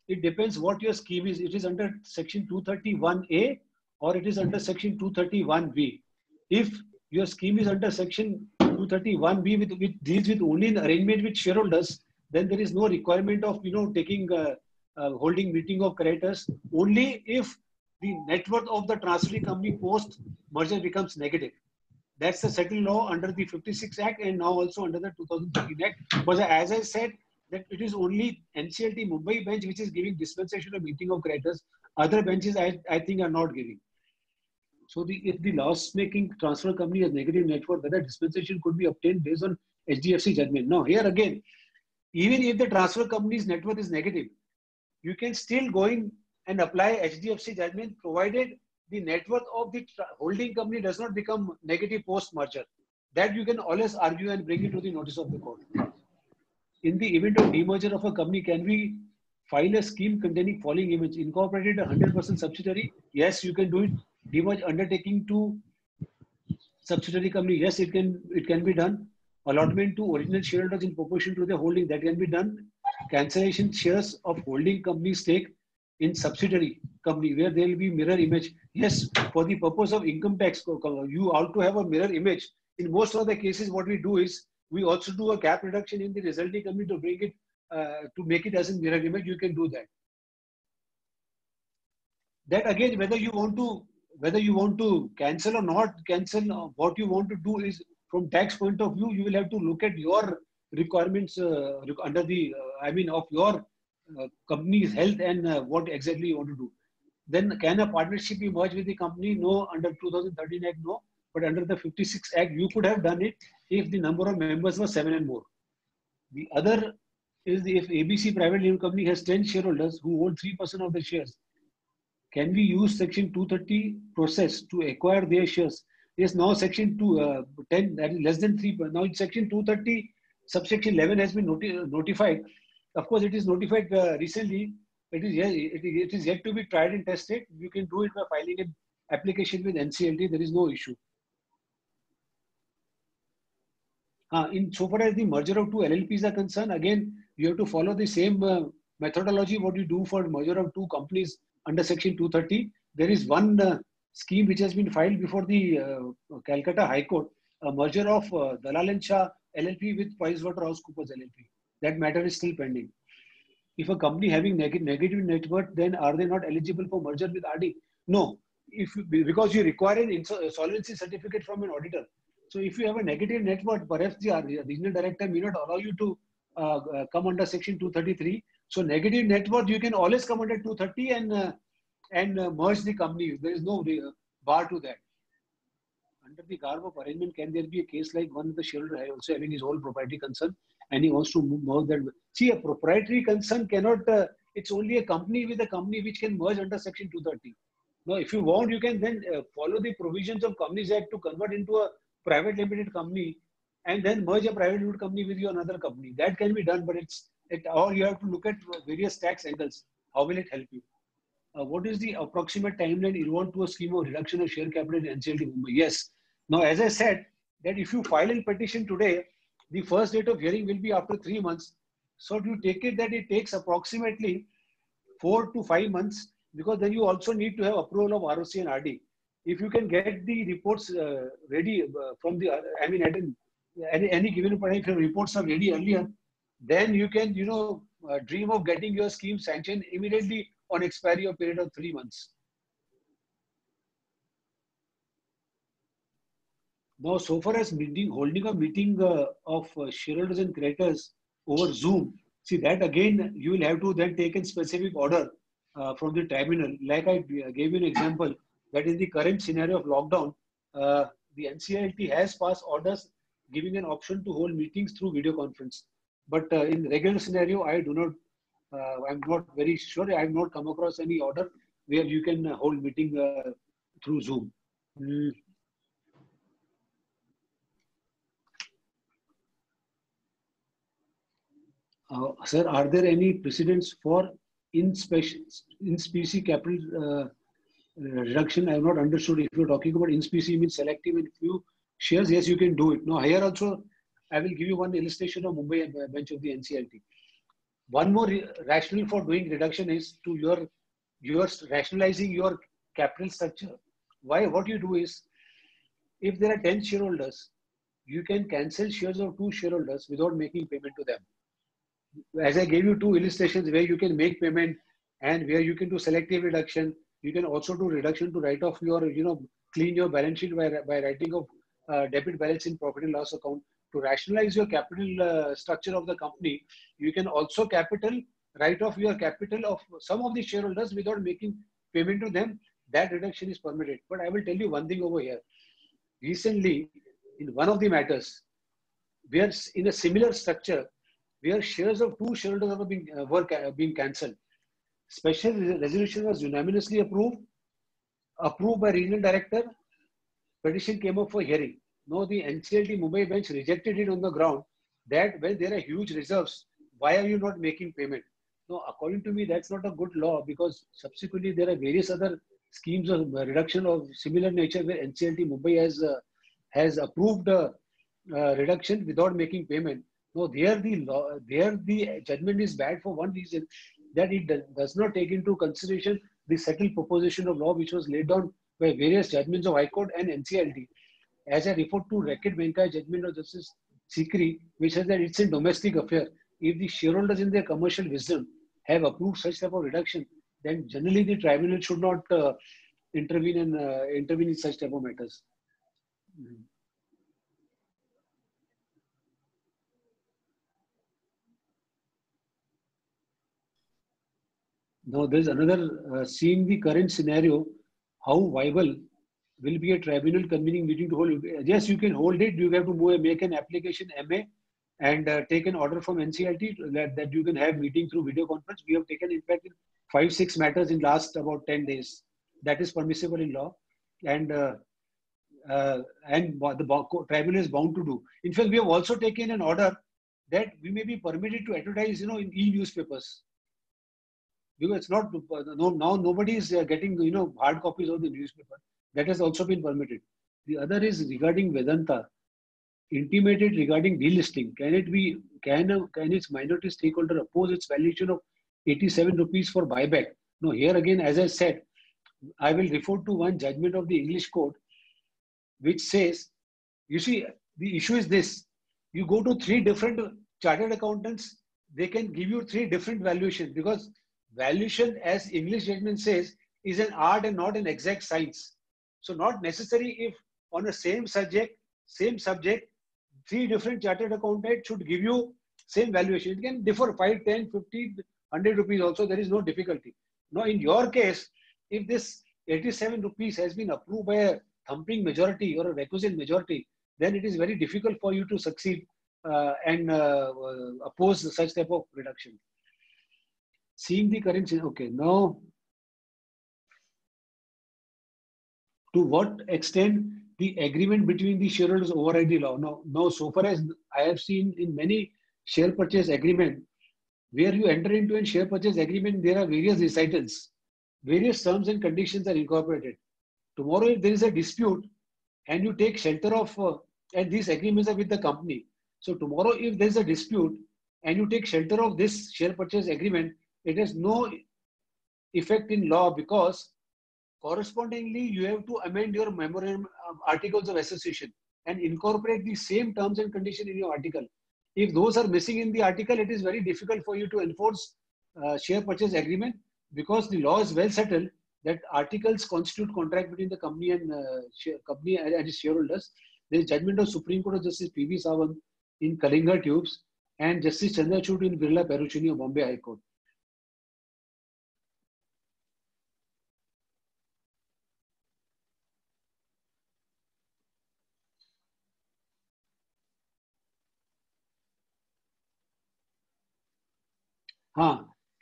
it depends what your scheme is. It is under section 231A or it is under section 231B. If your scheme is under section 231B which deals with only an arrangement with shareholders, then there is no requirement of taking holding meeting of creditors only if the net worth of the transferee company post merger becomes negative. That's the settled law under the 56 Act and now also under the 2013 Act. But as I said, that it is only NCLT Mumbai bench which is giving dispensation of meeting of creditors. Other benches I think are not giving. So if the loss-making transfer company has negative net worth, whether dispensation could be obtained based on HDFC judgment. Now here again, even if the transfer company's net worth is negative, you can still go in and apply HDFC judgment provided the net worth of the holding company does not become negative post-merger. That you can always argue and bring it to the notice of the court. In the event of demerger of a company, can we file a scheme containing following image? Incorporated a 100% subsidiary? Yes, you can do it. Demerge undertaking to subsidiary company? Yes, it can be done. Allotment to original shareholders in proportion to their holding? That can be done. Cancellation shares of holding company stake in subsidiary company where there will be mirror image. Yes, for the purpose of income tax, you ought to have a mirror image. In most of the cases, what we do is we also do a cap reduction in the resulting company to bring it to make it as a mirror image. You can do that. That again, whether you want to cancel or not cancel, what you want to do is from tax point of view, you will have to look at your requirements under the of your company's health and what exactly you want to do. Then can a partnership be merged with the company? No, under 2013 Act, no. But under the 56 Act, you could have done it if the number of members was 7 and more. The other is if ABC Private Limited Company has 10 shareholders who hold 3% of the shares. Can we use section 230 process to acquire their shares? Yes, now section 10, that is less than 3. Now section 230, subsection 11 has been notified. Of course, it is notified recently. It is yet to be tried and tested. You can do it by filing an application with NCLT. There is no issue. In so far as the merger of two LLPs are concerned, again, you have to follow the same methodology what you do for merger of two companies under section 230. There is one scheme which has been filed before the Calcutta High Court, a merger of Dalal & Shah LLP with PricewaterhouseCoopers LLP. That matter is still pending. If a company having negative net worth, then are they not eligible for merger with RD? No, because you require a solvency certificate from an auditor. So if you have a negative net worth, perhaps the regional director may not allow you to come under section 233. So negative net worth, you can always come under 230 and merge the company. There is no bar to that. Under the garb of arrangement, can there be a case like one of the shareholder also having his own proprietary concern and he wants to merge that? See, a proprietary concern cannot, it's only a company with a company which can merge under section 230. Now, if you want, you can then follow the provisions of Companies Act to convert into a private limited company and then merge a private limited company with your another company. That can be done, but or you have to look at various tax angles. How will it help you? What is the approximate timeline involved to a scheme of reduction of share capital in NCLT Mumbai? Yes. Now, as I said, that if you file a petition today, the first date of hearing will be after 3 months. So you take it that it takes approximately 4 to 5 months, because then you also need to have approval of ROC and RD. If you can get the reports ready from the, I mean, at any given point, if your reports are ready earlier, then you can, dream of getting your scheme sanctioned immediately on expiry of period of 3 months. Now, so far as holding a meeting of shareholders and creditors over Zoom, see that again, you will have to then take a specific order from the tribunal. Like I gave you an example, that in the current scenario of lockdown, the NCLT has passed orders giving an option to hold meetings through video conference. But in regular scenario, I'm not very sure. I have not come across any order where you can hold meeting through Zoom. Sir, are there any precedents for in specie capital reduction? I have not understood. If you're talking about in specie, means selective in few shares. Yes, you can do it. Now, here also, I will give you one illustration of Mumbai bench of the NCLT. One more rationale for doing reduction is to you're rationalizing your capital structure. Why? What you do is, if there are 10 shareholders, you can cancel shares of 2 shareholders without making payment to them. As I gave you 2 illustrations where you can make payment and where you can do selective reduction. You can also do reduction to write off your, clean your balance sheet by writing off debit balance in profit and loss account. To rationalize your capital structure of the company, you can also write off your capital of some of the shareholders without making payment to them. That reduction is permitted. But I will tell you one thing over here. Recently, in one of the matters, we are in a similar structure where shares of 2 shareholders were being cancelled. Special resolution was unanimously approved by regional director. Petition came up for hearing. Now the NCLT Mumbai bench rejected it on the ground that when there are huge reserves, why are you not making payment? Now, according to me, that's not a good law, because subsequently there are various other schemes of reduction of similar nature where NCLT Mumbai has approved reduction without making payment. No, there the judgment is bad for one reason, that it does not take into consideration the settled proposition of law which was laid down by various judgments of High Court and NCLT. As I refer to Rakit Venkaya judgment of Justice Sikri, which says that it's a domestic affair. If the shareholders in their commercial wisdom have approved such type of reduction, then generally the tribunal should not intervene in such type of matters. Now, there's another, seeing the current scenario, how viable will be a tribunal convening meeting to hold? Yes, you can hold it. You have to make an application MA and take an order from NCLT that you can have meeting through video conference. We have taken, in fact, 5-6 matters in last about 10 days. That is permissible in law, and the tribunal is bound to do. In fact, we have also taken an order that we may be permitted to advertise, in e-newspapers. Because it's not, now nobody is getting, hard copies of the newspaper. That has also been permitted. The other is regarding Vedanta, intimated regarding delisting. Can its minority stakeholder oppose its valuation of 87 rupees for buyback? No, here again, as I said, I will refer to one judgment of the English court, which says, you see, the issue is this. You go to 3 different chartered accountants, they can give you 3 different valuations, because valuation, as English judgment says, is an art and not an exact science. So not necessary if on the same subject, 3 different chartered accountants should give you Same valuation. It can differ 5, 10, 50, 100 rupees also. There is no difficulty. Now, in your case, if this 87 rupees has been approved by a thumping majority or a requisite majority, then it is very difficult for you to succeed and oppose such type of reduction. Seeing the currency, okay, now to what extent the agreement between the shareholders override the law? Now, so far as I have seen in many share purchase agreement, where you enter into a share purchase agreement, there are various recitals, various terms and conditions are incorporated. Tomorrow, if there is a dispute and you take shelter of, and these agreements are with the company. So tomorrow, if there is a dispute and you take shelter of this share purchase agreement, it has no effect in law, because correspondingly, you have to amend your memorandum articles of association and incorporate the same terms and conditions in your article. If those are missing in the article, it is very difficult for you to enforce share purchase agreement, because the law is well settled that articles constitute contract between the company and company and its shareholders. There is judgment of Supreme Court of Justice P.V. Sawant in Kalinga Tubes and Justice Chandrachud in Birla Peruchini of Bombay High Court.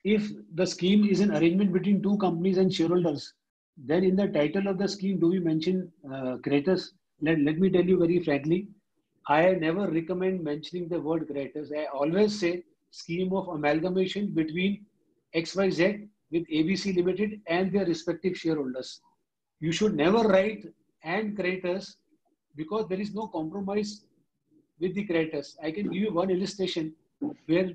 If the scheme is an arrangement between two companies and shareholders, then in the title of the scheme, do we mention creditors? Let me tell you very frankly, I never recommend mentioning the word creditors. I always say scheme of amalgamation between XYZ with ABC Limited and their respective shareholders. You should never write and creditors, because there is no compromise with the creditors. I can give you one illustration where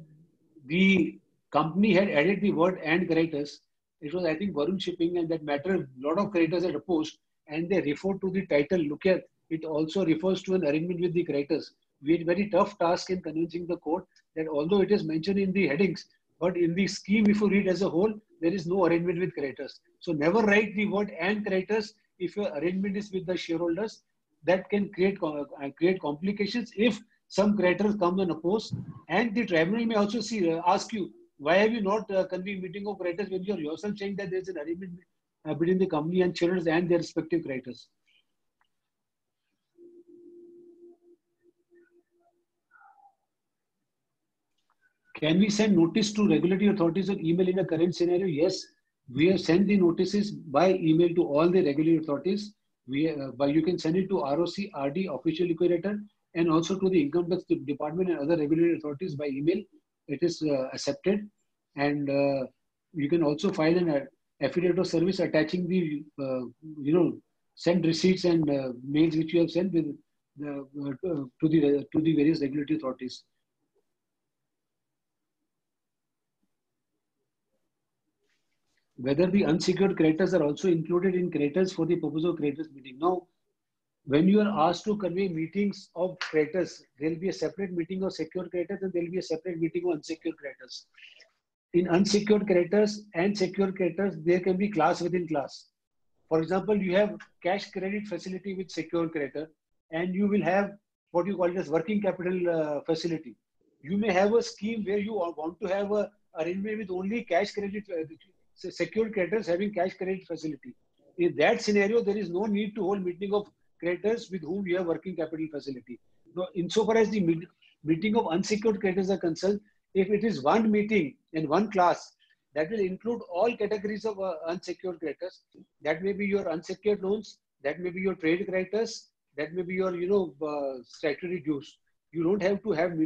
the company had added the word and creditors. It was, I think, Varun Shipping, and that matter, a lot of creditors had opposed, and they referred to the title. Look at it, also refers to an arrangement with the creditors. We had very tough task in convincing the court that although it is mentioned in the headings, but in the scheme, if you read as a whole, there is no arrangement with creditors. So never write the word and creditors if your arrangement is with the shareholders. That can create complications if some creditors come and oppose. And the tribunal may also ask you, why have you not convened meeting of creditors when you are yourself saying that there is an arrangement between the company and shareholders and their respective creditors? Can we send notice to regulatory authorities on email in a current scenario? Yes, we have sent the notices by email to all the regulatory authorities. But you can send it to ROC, RD, official liquidator, and also to the Income Tax Department and other regulatory authorities by email. It is accepted, and you can also file an affidavit of service attaching the sent receipts and mails which you have sent with to the various regulatory authorities. Whether the unsecured creditors are also included in creditors for the purpose of creditors meeting. Now, when you are asked to convey meetings of creditors, there will be a separate meeting of secured creditors and there will be a separate meeting of unsecured creditors. In unsecured creditors and secured creditors, there can be class within class. For example, you have cash credit facility with secured creditor, and you will have what you call it as working capital facility. You may have a scheme where you want to have a arrangement with only cash credit, secured creditors having cash credit facility. In that scenario, there is no need to hold meeting of creditors with whom you have working capital facility. Now, insofar as the meeting of unsecured creditors are concerned, if it is one meeting in one class, that will include all categories of unsecured creditors. That may be your unsecured loans, that may be your trade creditors, that may be your statutory dues. You don't have to have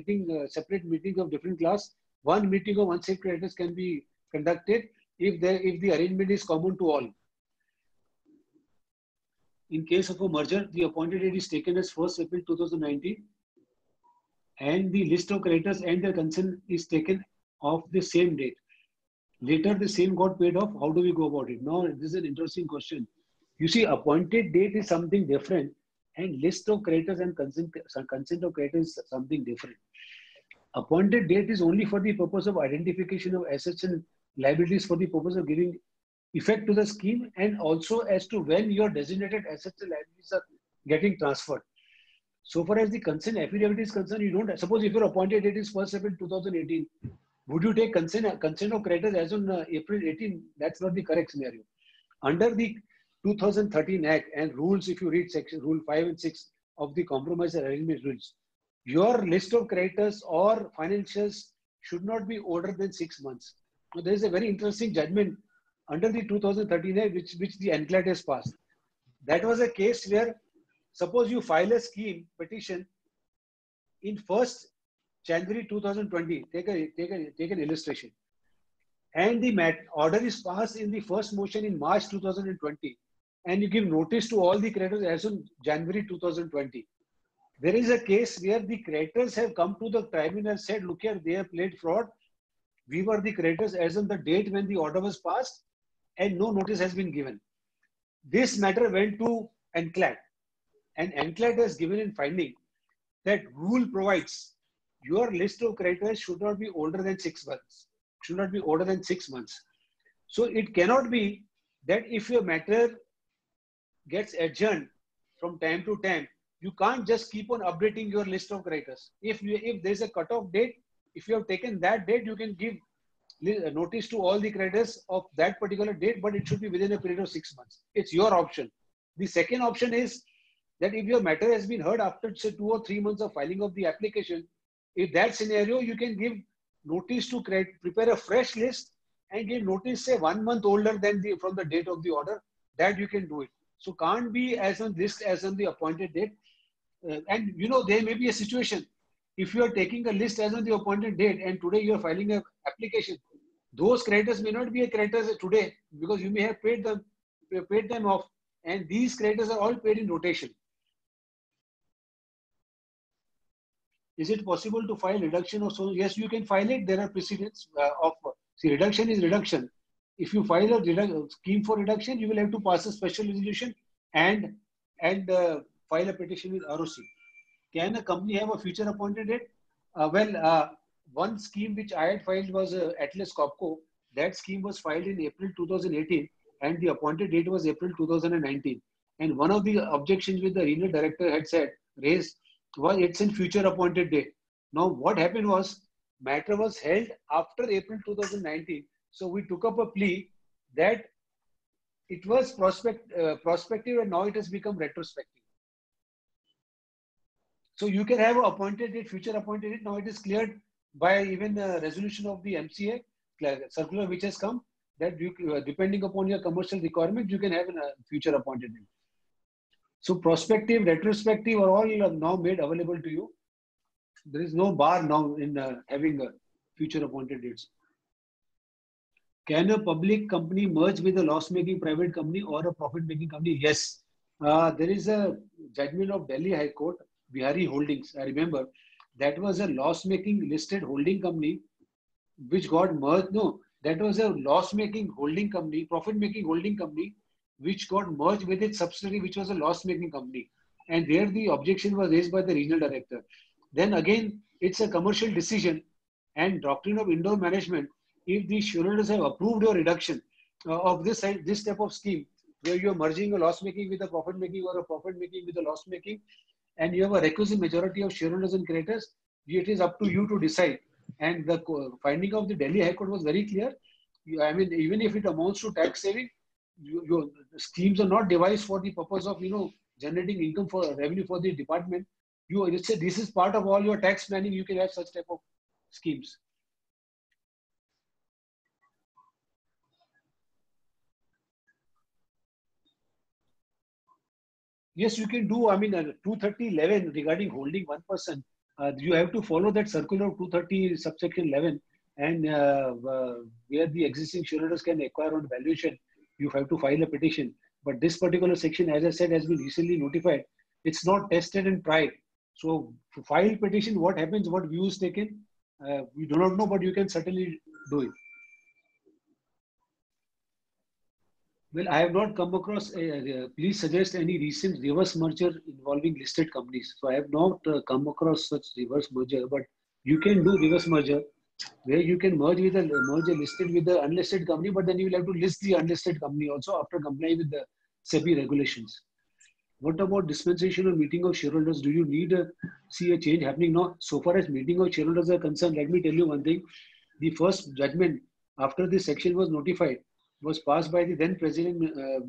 separate meetings of different class. One meeting of unsecured creditors can be conducted if the arrangement is common to all. In case of a merger, the appointed date is taken as 1st April 2019, and the list of creditors and their consent is taken of the same date. Later, the same got paid off. How do we go about it? Now, this is an interesting question. You see, appointed date is something different, and list of creditors and consent of creditors is something different. Appointed date is only for the purpose of identification of assets and liabilities for the purpose of giving effect to the scheme, and also as to when your designated assets and liabilities are getting transferred. So far as the consent affidavit is concerned, you don't, suppose if your appointed date is 1st April 2018, would you take consent of creditors as on April 18? That's not the correct scenario. Under the 2013 Act and rules, if you read section rule 5 and 6 of the compromise arrangement rules, your list of creditors or financials should not be older than 6 months. Now, there is a very interesting judgment under the 2013 Act which the NCLAT has passed. That was a case where, suppose you file a scheme petition in 1st January 2020, take an illustration, and the order is passed in the first motion in March 2020, and you give notice to all the creditors as on January 2020. There is a case where the creditors have come to the tribunal and said, look here, they have played fraud. We were the creditors as on the date when the order was passed, and no notice has been given. This matter went to NCLAT, and NCLAT has given in finding that rule provides your list of creditors should not be older than 6 months. Should not be older than 6 months. So it cannot be that if your matter gets adjourned from time to time, you can't just keep on updating your list of creditors. If there's a cutoff date, if you have taken that date, you can give notice to all the creditors of that particular date, but it should be within a period of 6 months. It's your option. The second option is that if your matter has been heard after say 2 or 3 months of filing of the application, if that scenario, you can give notice to prepare a fresh list and give notice say 1 month older than from the date of the order, that you can do it. So can't be as on the appointed date. And you know, there may be a situation, if you are taking a list as on the appointed date and today you are filing an application, those creditors may not be a creditors today because you may have paid them off, and these creditors are all paid in rotation. Is it possible to file reduction of so? Yes, you can file it. There are precedents reduction is reduction. If you file a scheme for reduction, you will have to pass a special resolution and file a petition with ROC. Can a company have a future appointed date? One scheme which I had filed was Atlas Copco. That scheme was filed in April 2018 and the appointed date was April 2019. And one of the objections which the regional director had raised was it's in future appointed date. Now what happened was matter was held after April 2019. So we took up a plea that it was prospective and now it has become retrospective. So you can have an appointed date, future appointed date. Now it is cleared by even the resolution of the MCA circular which has come that you, depending upon your commercial requirement, you can have a future appointed date. So prospective, retrospective are all now made available to you. There is no bar now in having a future appointed dates. Can a public company merge with a loss-making private company or a profit-making company? Yes. There is a judgment of Delhi High Court, Bihari Holdings. I remember that was a loss-making listed holding company which got merged. No, that was a loss-making holding company, profit-making holding company, which got merged with its subsidiary, which was a loss-making company. And there the objection was raised by the regional director. Then again, it's a commercial decision and doctrine of indoor management. If the shareholders have approved your reduction of this type of scheme, where you're merging a loss-making with a profit-making or a profit-making with a loss-making, and you have a requisite majority of shareholders and creditors, it is up to you to decide. And the finding of the Delhi High Court was very clear. I mean, even if it amounts to tax saving, your schemes are not devised for the purpose of, generating income for revenue for the department. It's a, this is part of all your tax planning. You can have such type of schemes. Yes, you can do. I mean, 230.11 regarding holding one person. You have to follow that circular of 230 subsection 11, and where the existing shareholders can acquire on valuation, you have to file a petition. But this particular section, as I said, has been recently notified. It's not tested and tried. So to file petition, what happens, what view is taken, we do not know, but you can certainly do it. Well, I have not come across, please suggest any recent reverse merger involving listed companies. So I have not come across such reverse merger, but you can do reverse merger where you can merge a listed with the unlisted company, but then you will have to list the unlisted company also after complying with the SEBI regulations. What about dispensation or meeting of shareholders? Do you need see a change happening? No. So far as meeting of shareholders are concerned, let me tell you one thing. The first judgment after this section was notified was passed by the then President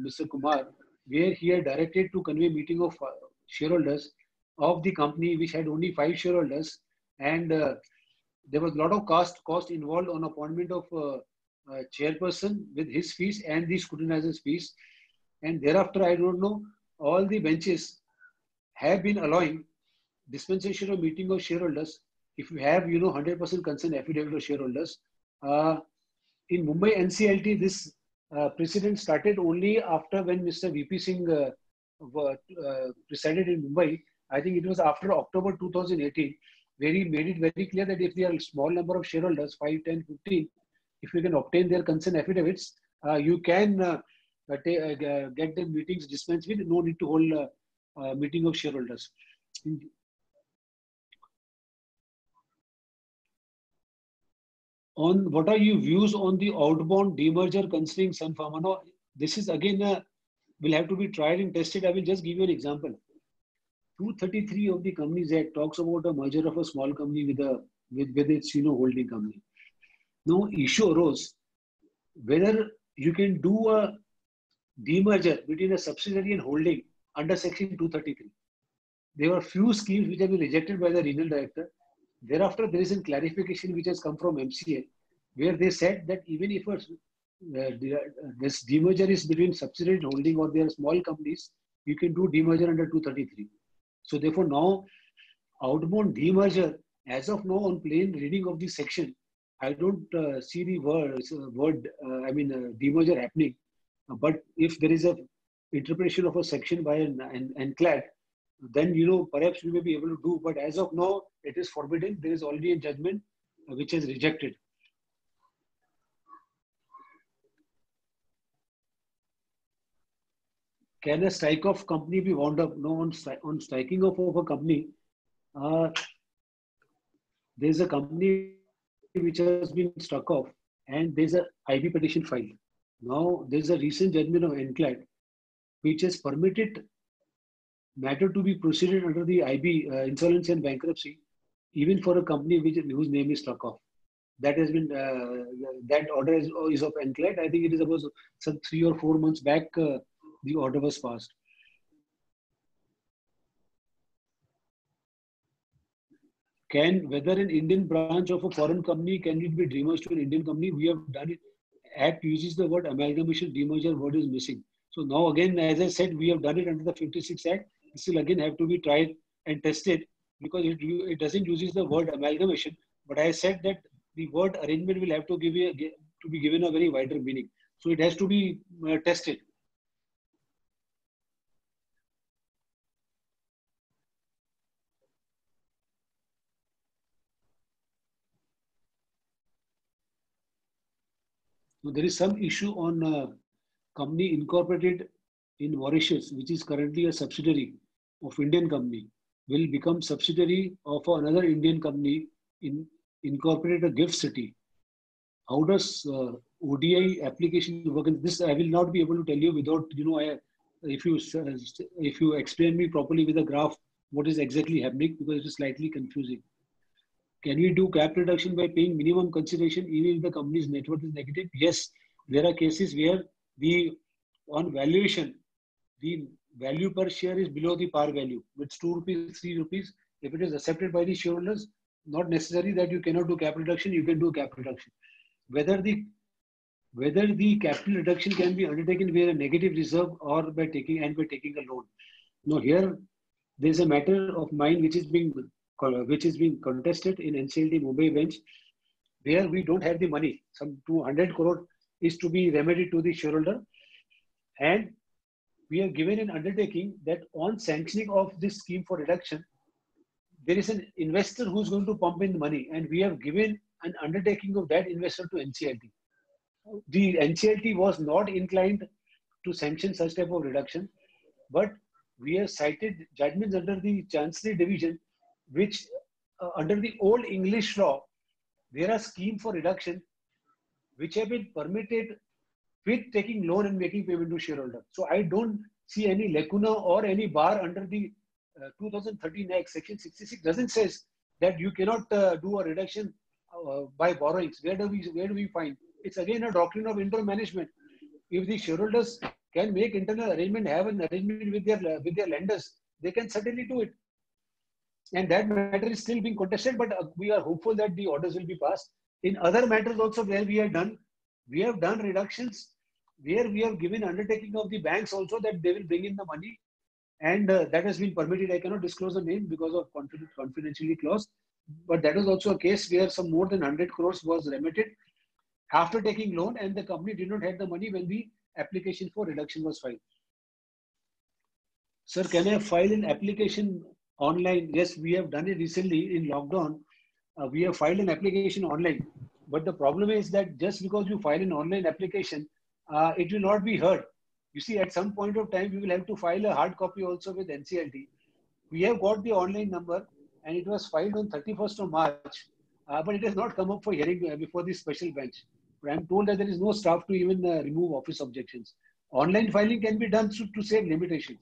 Mr. Kumar, where he had directed to convey meeting of shareholders of the company which had only 5 shareholders, and there was a lot of cost involved on appointment of chairperson with his fees and the scrutinizer's fees. And thereafter, I don't know, all the benches have been allowing dispensation of meeting of shareholders if you have 100% consent affidavit of shareholders. In Mumbai NCLT, this precedent started only after when Mr. VP Singh presided in Mumbai. I think it was after October 2018, where he made it very clear that if there are a small number of shareholders, 5, 10, 15, if you can obtain their consent affidavits, you can get the meetings dispensed with, no need to hold a meeting of shareholders. On what are your views on the outbound demerger considering Sun Pharma? Now, this is again will have to be tried and tested. I will just give you an example. 233 of the Companies Act talks about a merger of a small company with its holding company. Now, issue arose whether you can do a demerger between a subsidiary and holding under Section 233. There were few schemes which have been rejected by the regional director. Thereafter, there is a clarification which has come from MCA, where they said that even if this demerger is between subsidiary and holding or they are small companies, you can do demerger under 233. So therefore now, outbound demerger, as of now on plain reading of this section, I don't see the word demerger happening. But if there is a interpretation of a section by an NCLAT, then perhaps we may be able to do. But as of now, it is forbidden. There is already a judgment which is rejected. Can a strike-off company be wound up? No, on striking off of a company, there's a company which has been struck off, and there's a IB petition filed. Now, there's a recent judgment of NCLAT which has permitted matter to be proceeded under the IB insolvency and bankruptcy, even for a company whose name is struck off. That has been that order is of NCLAT. I think it is about some 3 or 4 months back. The order was passed. Whether an Indian branch of a foreign company can it be demerged to an Indian company? We have done it. Act uses the word amalgamation, demerger word is missing. So now again, as I said, we have done it under the 56 Act. This will again have to be tried and tested because it doesn't use the word amalgamation. But I said that the word arrangement will have to be given a very wider meaning. So it has to be tested. So there is some issue on company incorporated in Mauritius, which is currently a subsidiary of Indian company, will become subsidiary of another Indian company incorporate a GIFT City. How does ODI application work? And this I will not be able to tell you without if you explain me properly with a graph what is exactly happening, because it is slightly confusing. Can we do cap reduction by paying minimum consideration even if the company's net worth is negative? Yes, there are cases where on valuation, the value per share is below the par value. It's 2 rupees, 3 rupees. If it is accepted by the shareholders, not necessary that you cannot do cap reduction, you can do cap reduction. Whether the capital reduction can be undertaken via a negative reserve or by taking a loan. Now here, there is a matter of mine which is being contested in NCLT Mumbai bench, where we don't have the money. Some 200 crore is to be remedied to the shareholder, and we have given an undertaking that on sanctioning of this scheme for reduction, there is an investor who's going to pump in money, and we have given an undertaking of that investor to NCLT. The NCLT was not inclined to sanction such type of reduction, but we have cited judgments under the Chancery Division, which under the old English law, there are schemes for reduction which have been permitted with taking loan and making payment to shareholder. So I don't see any lacuna or any bar under the 2013 Act. Section 66 doesn't says that you cannot do a reduction by borrowings. Where do we find? It's again a doctrine of internal management. If the shareholders can make internal arrangement, have an arrangement with their lenders, they can certainly do it. And that matter is still being contested, but we are hopeful that the orders will be passed. In other matters also where we have done reductions, where we have given undertaking of the banks also that they will bring in the money, and that has been permitted. I cannot disclose the name because of confidentiality clause, but that was also a case where some more than 100 crores was remitted after taking loan, and the company did not have the money when the application for reduction was filed. Sir, can I file an application online? Yes, we have done it recently in lockdown. We have filed an application online. But the problem is that just because you file an online application, it will not be heard. You see, at some point of time, we will have to file a hard copy also with NCLT. We have got the online number and it was filed on 31st of March, but it has not come up for hearing before the special bench. But I'm told that there is no staff to even remove office objections. Online filing can be done to save limitations.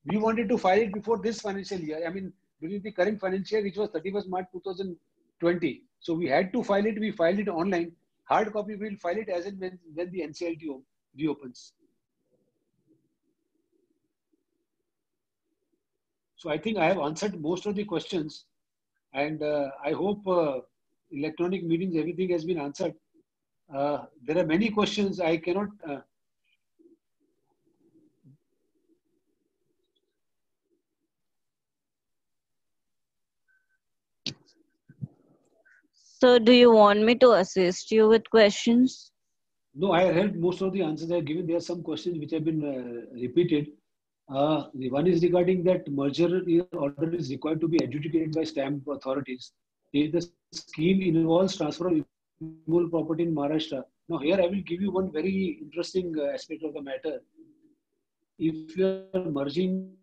We wanted to file it before this financial year. I mean, during the current financial year, which was 31st March 2020. So we had to file it. We filed it online. Hard copy, we'll file it as and when the NCLT reopens. So I think I have answered most of the questions, and I hope electronic meetings, everything has been answered. There are many questions I cannot. So do you want me to assist you with questions? No, I have heard most of the answers I have given. There are some questions which have been repeated. The one is regarding that merger order is required to be adjudicated by stamp authorities. If the scheme involves transfer of immovable property in Maharashtra. Now here I will give you one very interesting aspect of the matter. If you are merging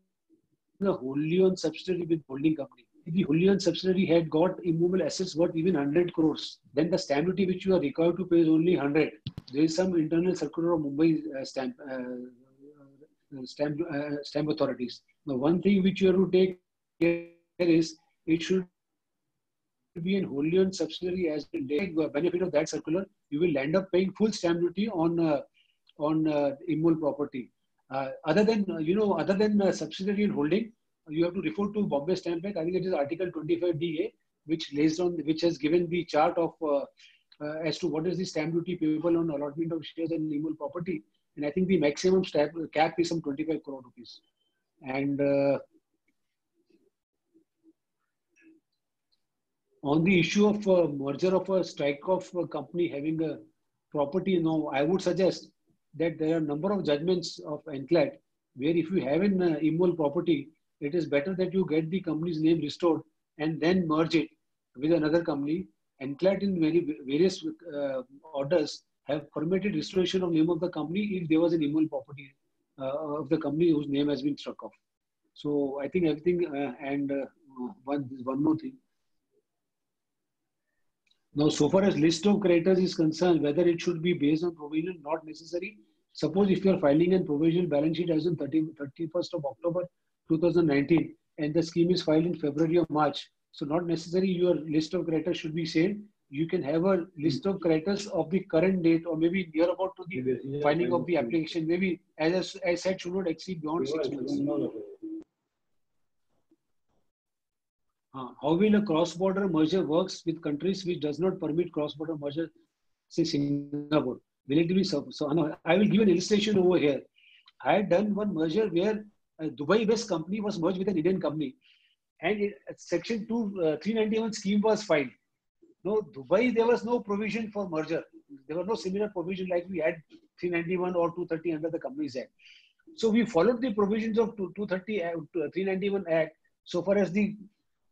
a wholly owned subsidiary with holding company, if the wholly owned subsidiary had got immovable assets worth even 100 crores, then the stamp duty which you are required to pay is only 100. There is some internal circular of Mumbai stamp authorities. Now, one thing which you have to take care is it should be in wholly owned subsidiary. As the benefit of that circular, you will end up paying full stamp duty on immovable property. Other than subsidiary and holding, you have to refer to Bombay Stamp Act. I think it is Article 25DA, which has given the chart of as to what is the stamp duty payable on allotment of shares and immovable property. And I think the maximum cap is some 25 crore rupees. And on the issue of merger of a strike-off company having a property, now I would suggest that there are a number of judgments of NCLAT where if you have an immovable property, it is better that you get the company's name restored and then merge it with another company. NCLAT in various orders have permitted restoration of name of the company if there was an immovable property of the company whose name has been struck off. So I think everything one more thing. Now, so far as list of creditors is concerned, whether it should be based on provision, not necessary. Suppose if you are filing a provisional balance sheet as on 31st of October 2019 and the scheme is filed in February or March, so not necessarily your list of creditors should be same. You can have a list of creditors of the current date or maybe near about to the filing of the application. Maybe as I said, should not exceed beyond 6 months. How will a cross-border merger works with countries which does not permit cross-border merger, say Singapore? Will it be so? I will give an illustration over here. I had done one merger where a Dubai-based company was merged with an Indian company, and Section 391 scheme was filed. No, Dubai, there was no provision for merger. There was no similar provision like we had 391 or 230 under the Companies Act. So we followed the provisions of 391 Act so far as the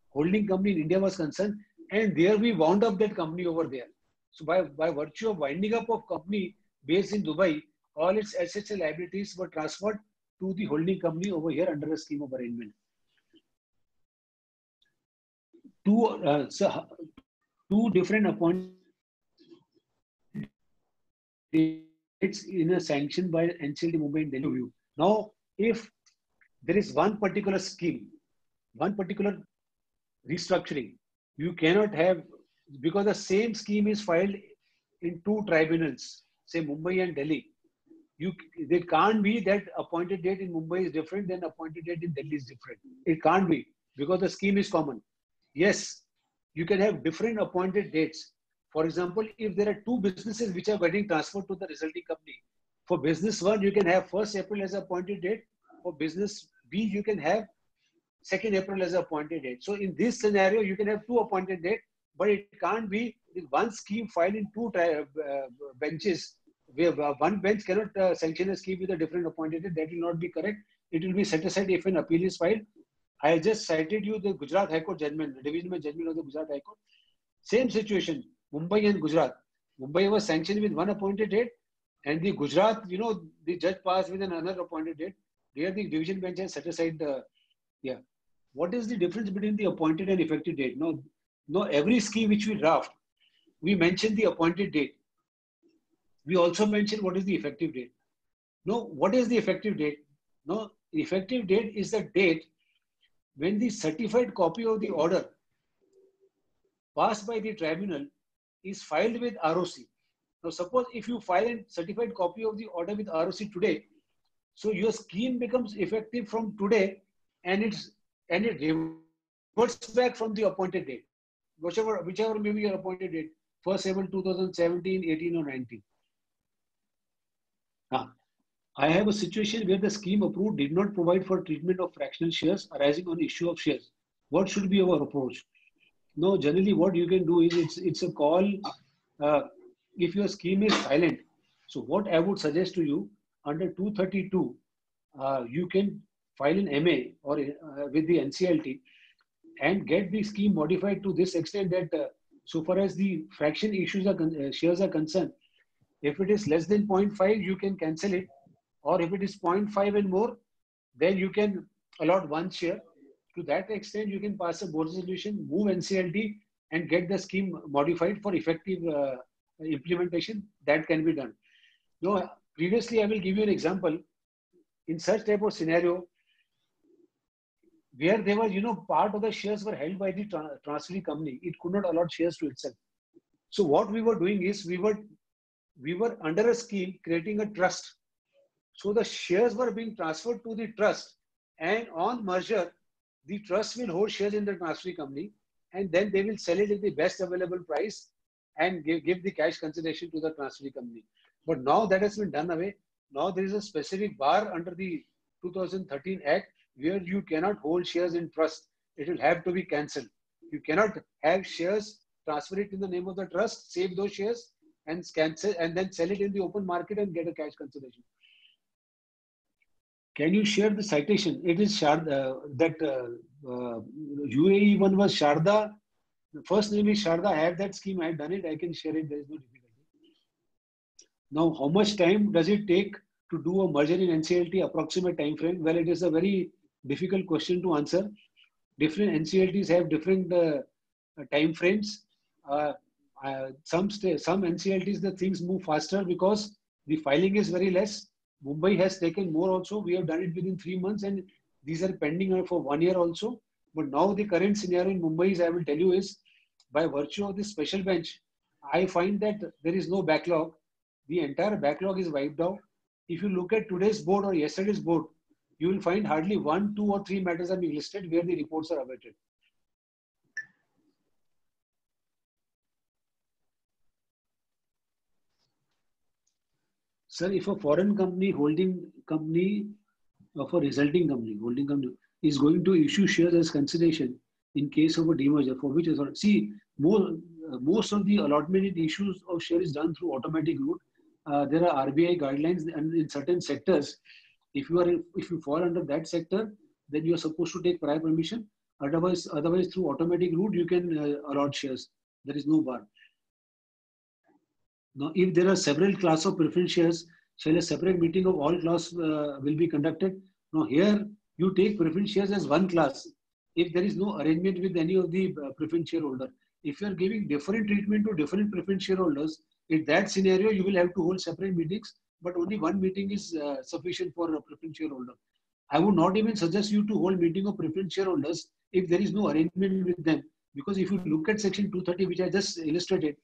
holding company in India was concerned, and there we wound up that company over there. So by virtue of winding up of company based in Dubai, all its assets and liabilities were transferred to the holding company over here under a scheme of arrangement. Two different appointed dates in a sanction by NCLT Mumbai and Delhi. Now, if there is one particular scheme, one particular restructuring, you cannot have, because the same scheme is filed in two tribunals, say Mumbai and Delhi. There can't be that appointed date in Mumbai is different than appointed date in Delhi is different. It can't be, because the scheme is common. Yes, you can have different appointed dates. For example, if there are two businesses which are getting transferred to the resulting company, for business one, you can have 1st April as appointed date. For business B, you can have 2nd April as appointed date. So in this scenario, you can have two appointed dates, but it can't be one scheme filed in two benches. Where one bench cannot sanction a scheme with a different appointed date. That will not be correct. It will be set aside if an appeal is filed. I just cited you the Gujarat High Court judgment, division judgment of the Gujarat High Court. Same situation, Mumbai and Gujarat. Mumbai was sanctioned with one appointed date, and the Gujarat, the judge passed with another appointed date. There the division bench has set aside yeah. What is the difference between the appointed and effective date? No, every scheme which we draft, we mention the appointed date. We also mention what is the effective date. No, what is the effective date? No, the effective date is the date when the certified copy of the order passed by the tribunal is filed with ROC. Now, suppose if you file a certified copy of the order with ROC today, so your scheme becomes effective from today, and it reverts back from the appointed date, whichever may be your appointed date, 1st April 2017, 18 or 19. I have a situation where the scheme approved did not provide for treatment of fractional shares arising on issue of shares. What should be our approach? No, generally what you can do is it's a call if your scheme is silent. So what I would suggest to you, under 232, you can file an MA or with the NCLT and get the scheme modified to this extent that so far as the fraction issues are shares are concerned, if it is less than 0.5, you can cancel it. Or if it is 0.5 and more, then you can allot one share. To that extent, you can pass a board resolution, move NCLT, and get the scheme modified for effective implementation. That can be done. Now, previously, I will give you an example. In such type of scenario, where there was, part of the shares were held by the transferee company, it could not allot shares to itself. So what we were doing is we were under a scheme creating a trust. So the shares were being transferred to the trust, and on merger, the trust will hold shares in the transferee company, and then they will sell it at the best available price and give the cash consideration to the transferee company. But now that has been done away. Now there is a specific bar under the 2013 Act where you cannot hold shares in trust. It will have to be cancelled. You cannot have shares, transfer it in the name of the trust, save those shares, and cancel, and then sell it in the open market and get a cash consideration. Can you share the citation? It is Sharda, UAE one was Sharda. The first name is Sharda. I have that scheme. I have done it. I can share it. There is no difficulty. Now, how much time does it take to do a merger in NCLT? Approximate time frame? Well, it is a very difficult question to answer. Different NCLTs have different time frames. Some NCLTs, the things move faster because the filing is very less. Mumbai has taken more also. We have done it within 3 months, and these are pending for 1 year also. But now the current scenario in Mumbai is, I will tell you, is by virtue of this special bench, I find that there is no backlog. The entire backlog is wiped out. If you look at today's board or yesterday's board, you will find hardly 1, 2 or 3 matters are being listed where the reports are awaited. Sir, if a foreign company, holding company of a resulting company, holding company is going to issue shares as consideration in case of a demerger, for which authority? See, most of the allotment issues of shares is done through automatic route. There are RBI guidelines, and in certain sectors, if you fall under that sector, then you are supposed to take prior permission. Otherwise through automatic route, you can allot shares. There is no bar. Now, if there are several class of preference shares, shall a separate meeting of all class will be conducted? Now, here you take preference shares as one class. If there is no arrangement with any of the preference shareholder, if you are giving different treatment to different preference shareholders, in that scenario, you will have to hold separate meetings but only one meeting is sufficient for a preference shareholder. I would not even suggest you to hold meeting of preference shareholders if there is no arrangement with them. Because if you look at section 230, which I just illustrated,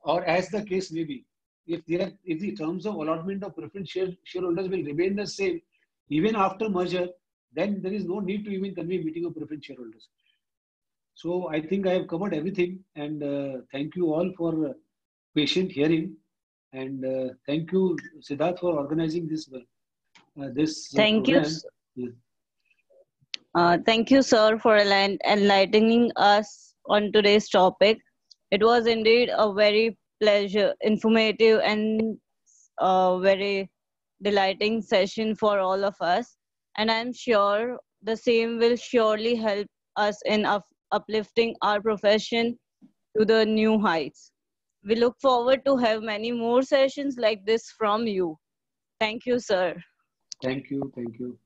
or as the case may be, if the terms of allotment of preference shareholders will remain the same even after merger, then there is no need to even convene meeting of preference shareholders. So I think I have covered everything, and thank you all for patient hearing, and thank you, Siddharth, for organizing this Thank you. program. Thank you, sir, for enlightening us on today's topic. It was indeed a very informative, and very delighting session for all of us. And I'm sure the same will surely help us in uplifting our profession to the new heights. We look forward to have many more sessions like this from you. Thank you, sir. Thank you. Thank you.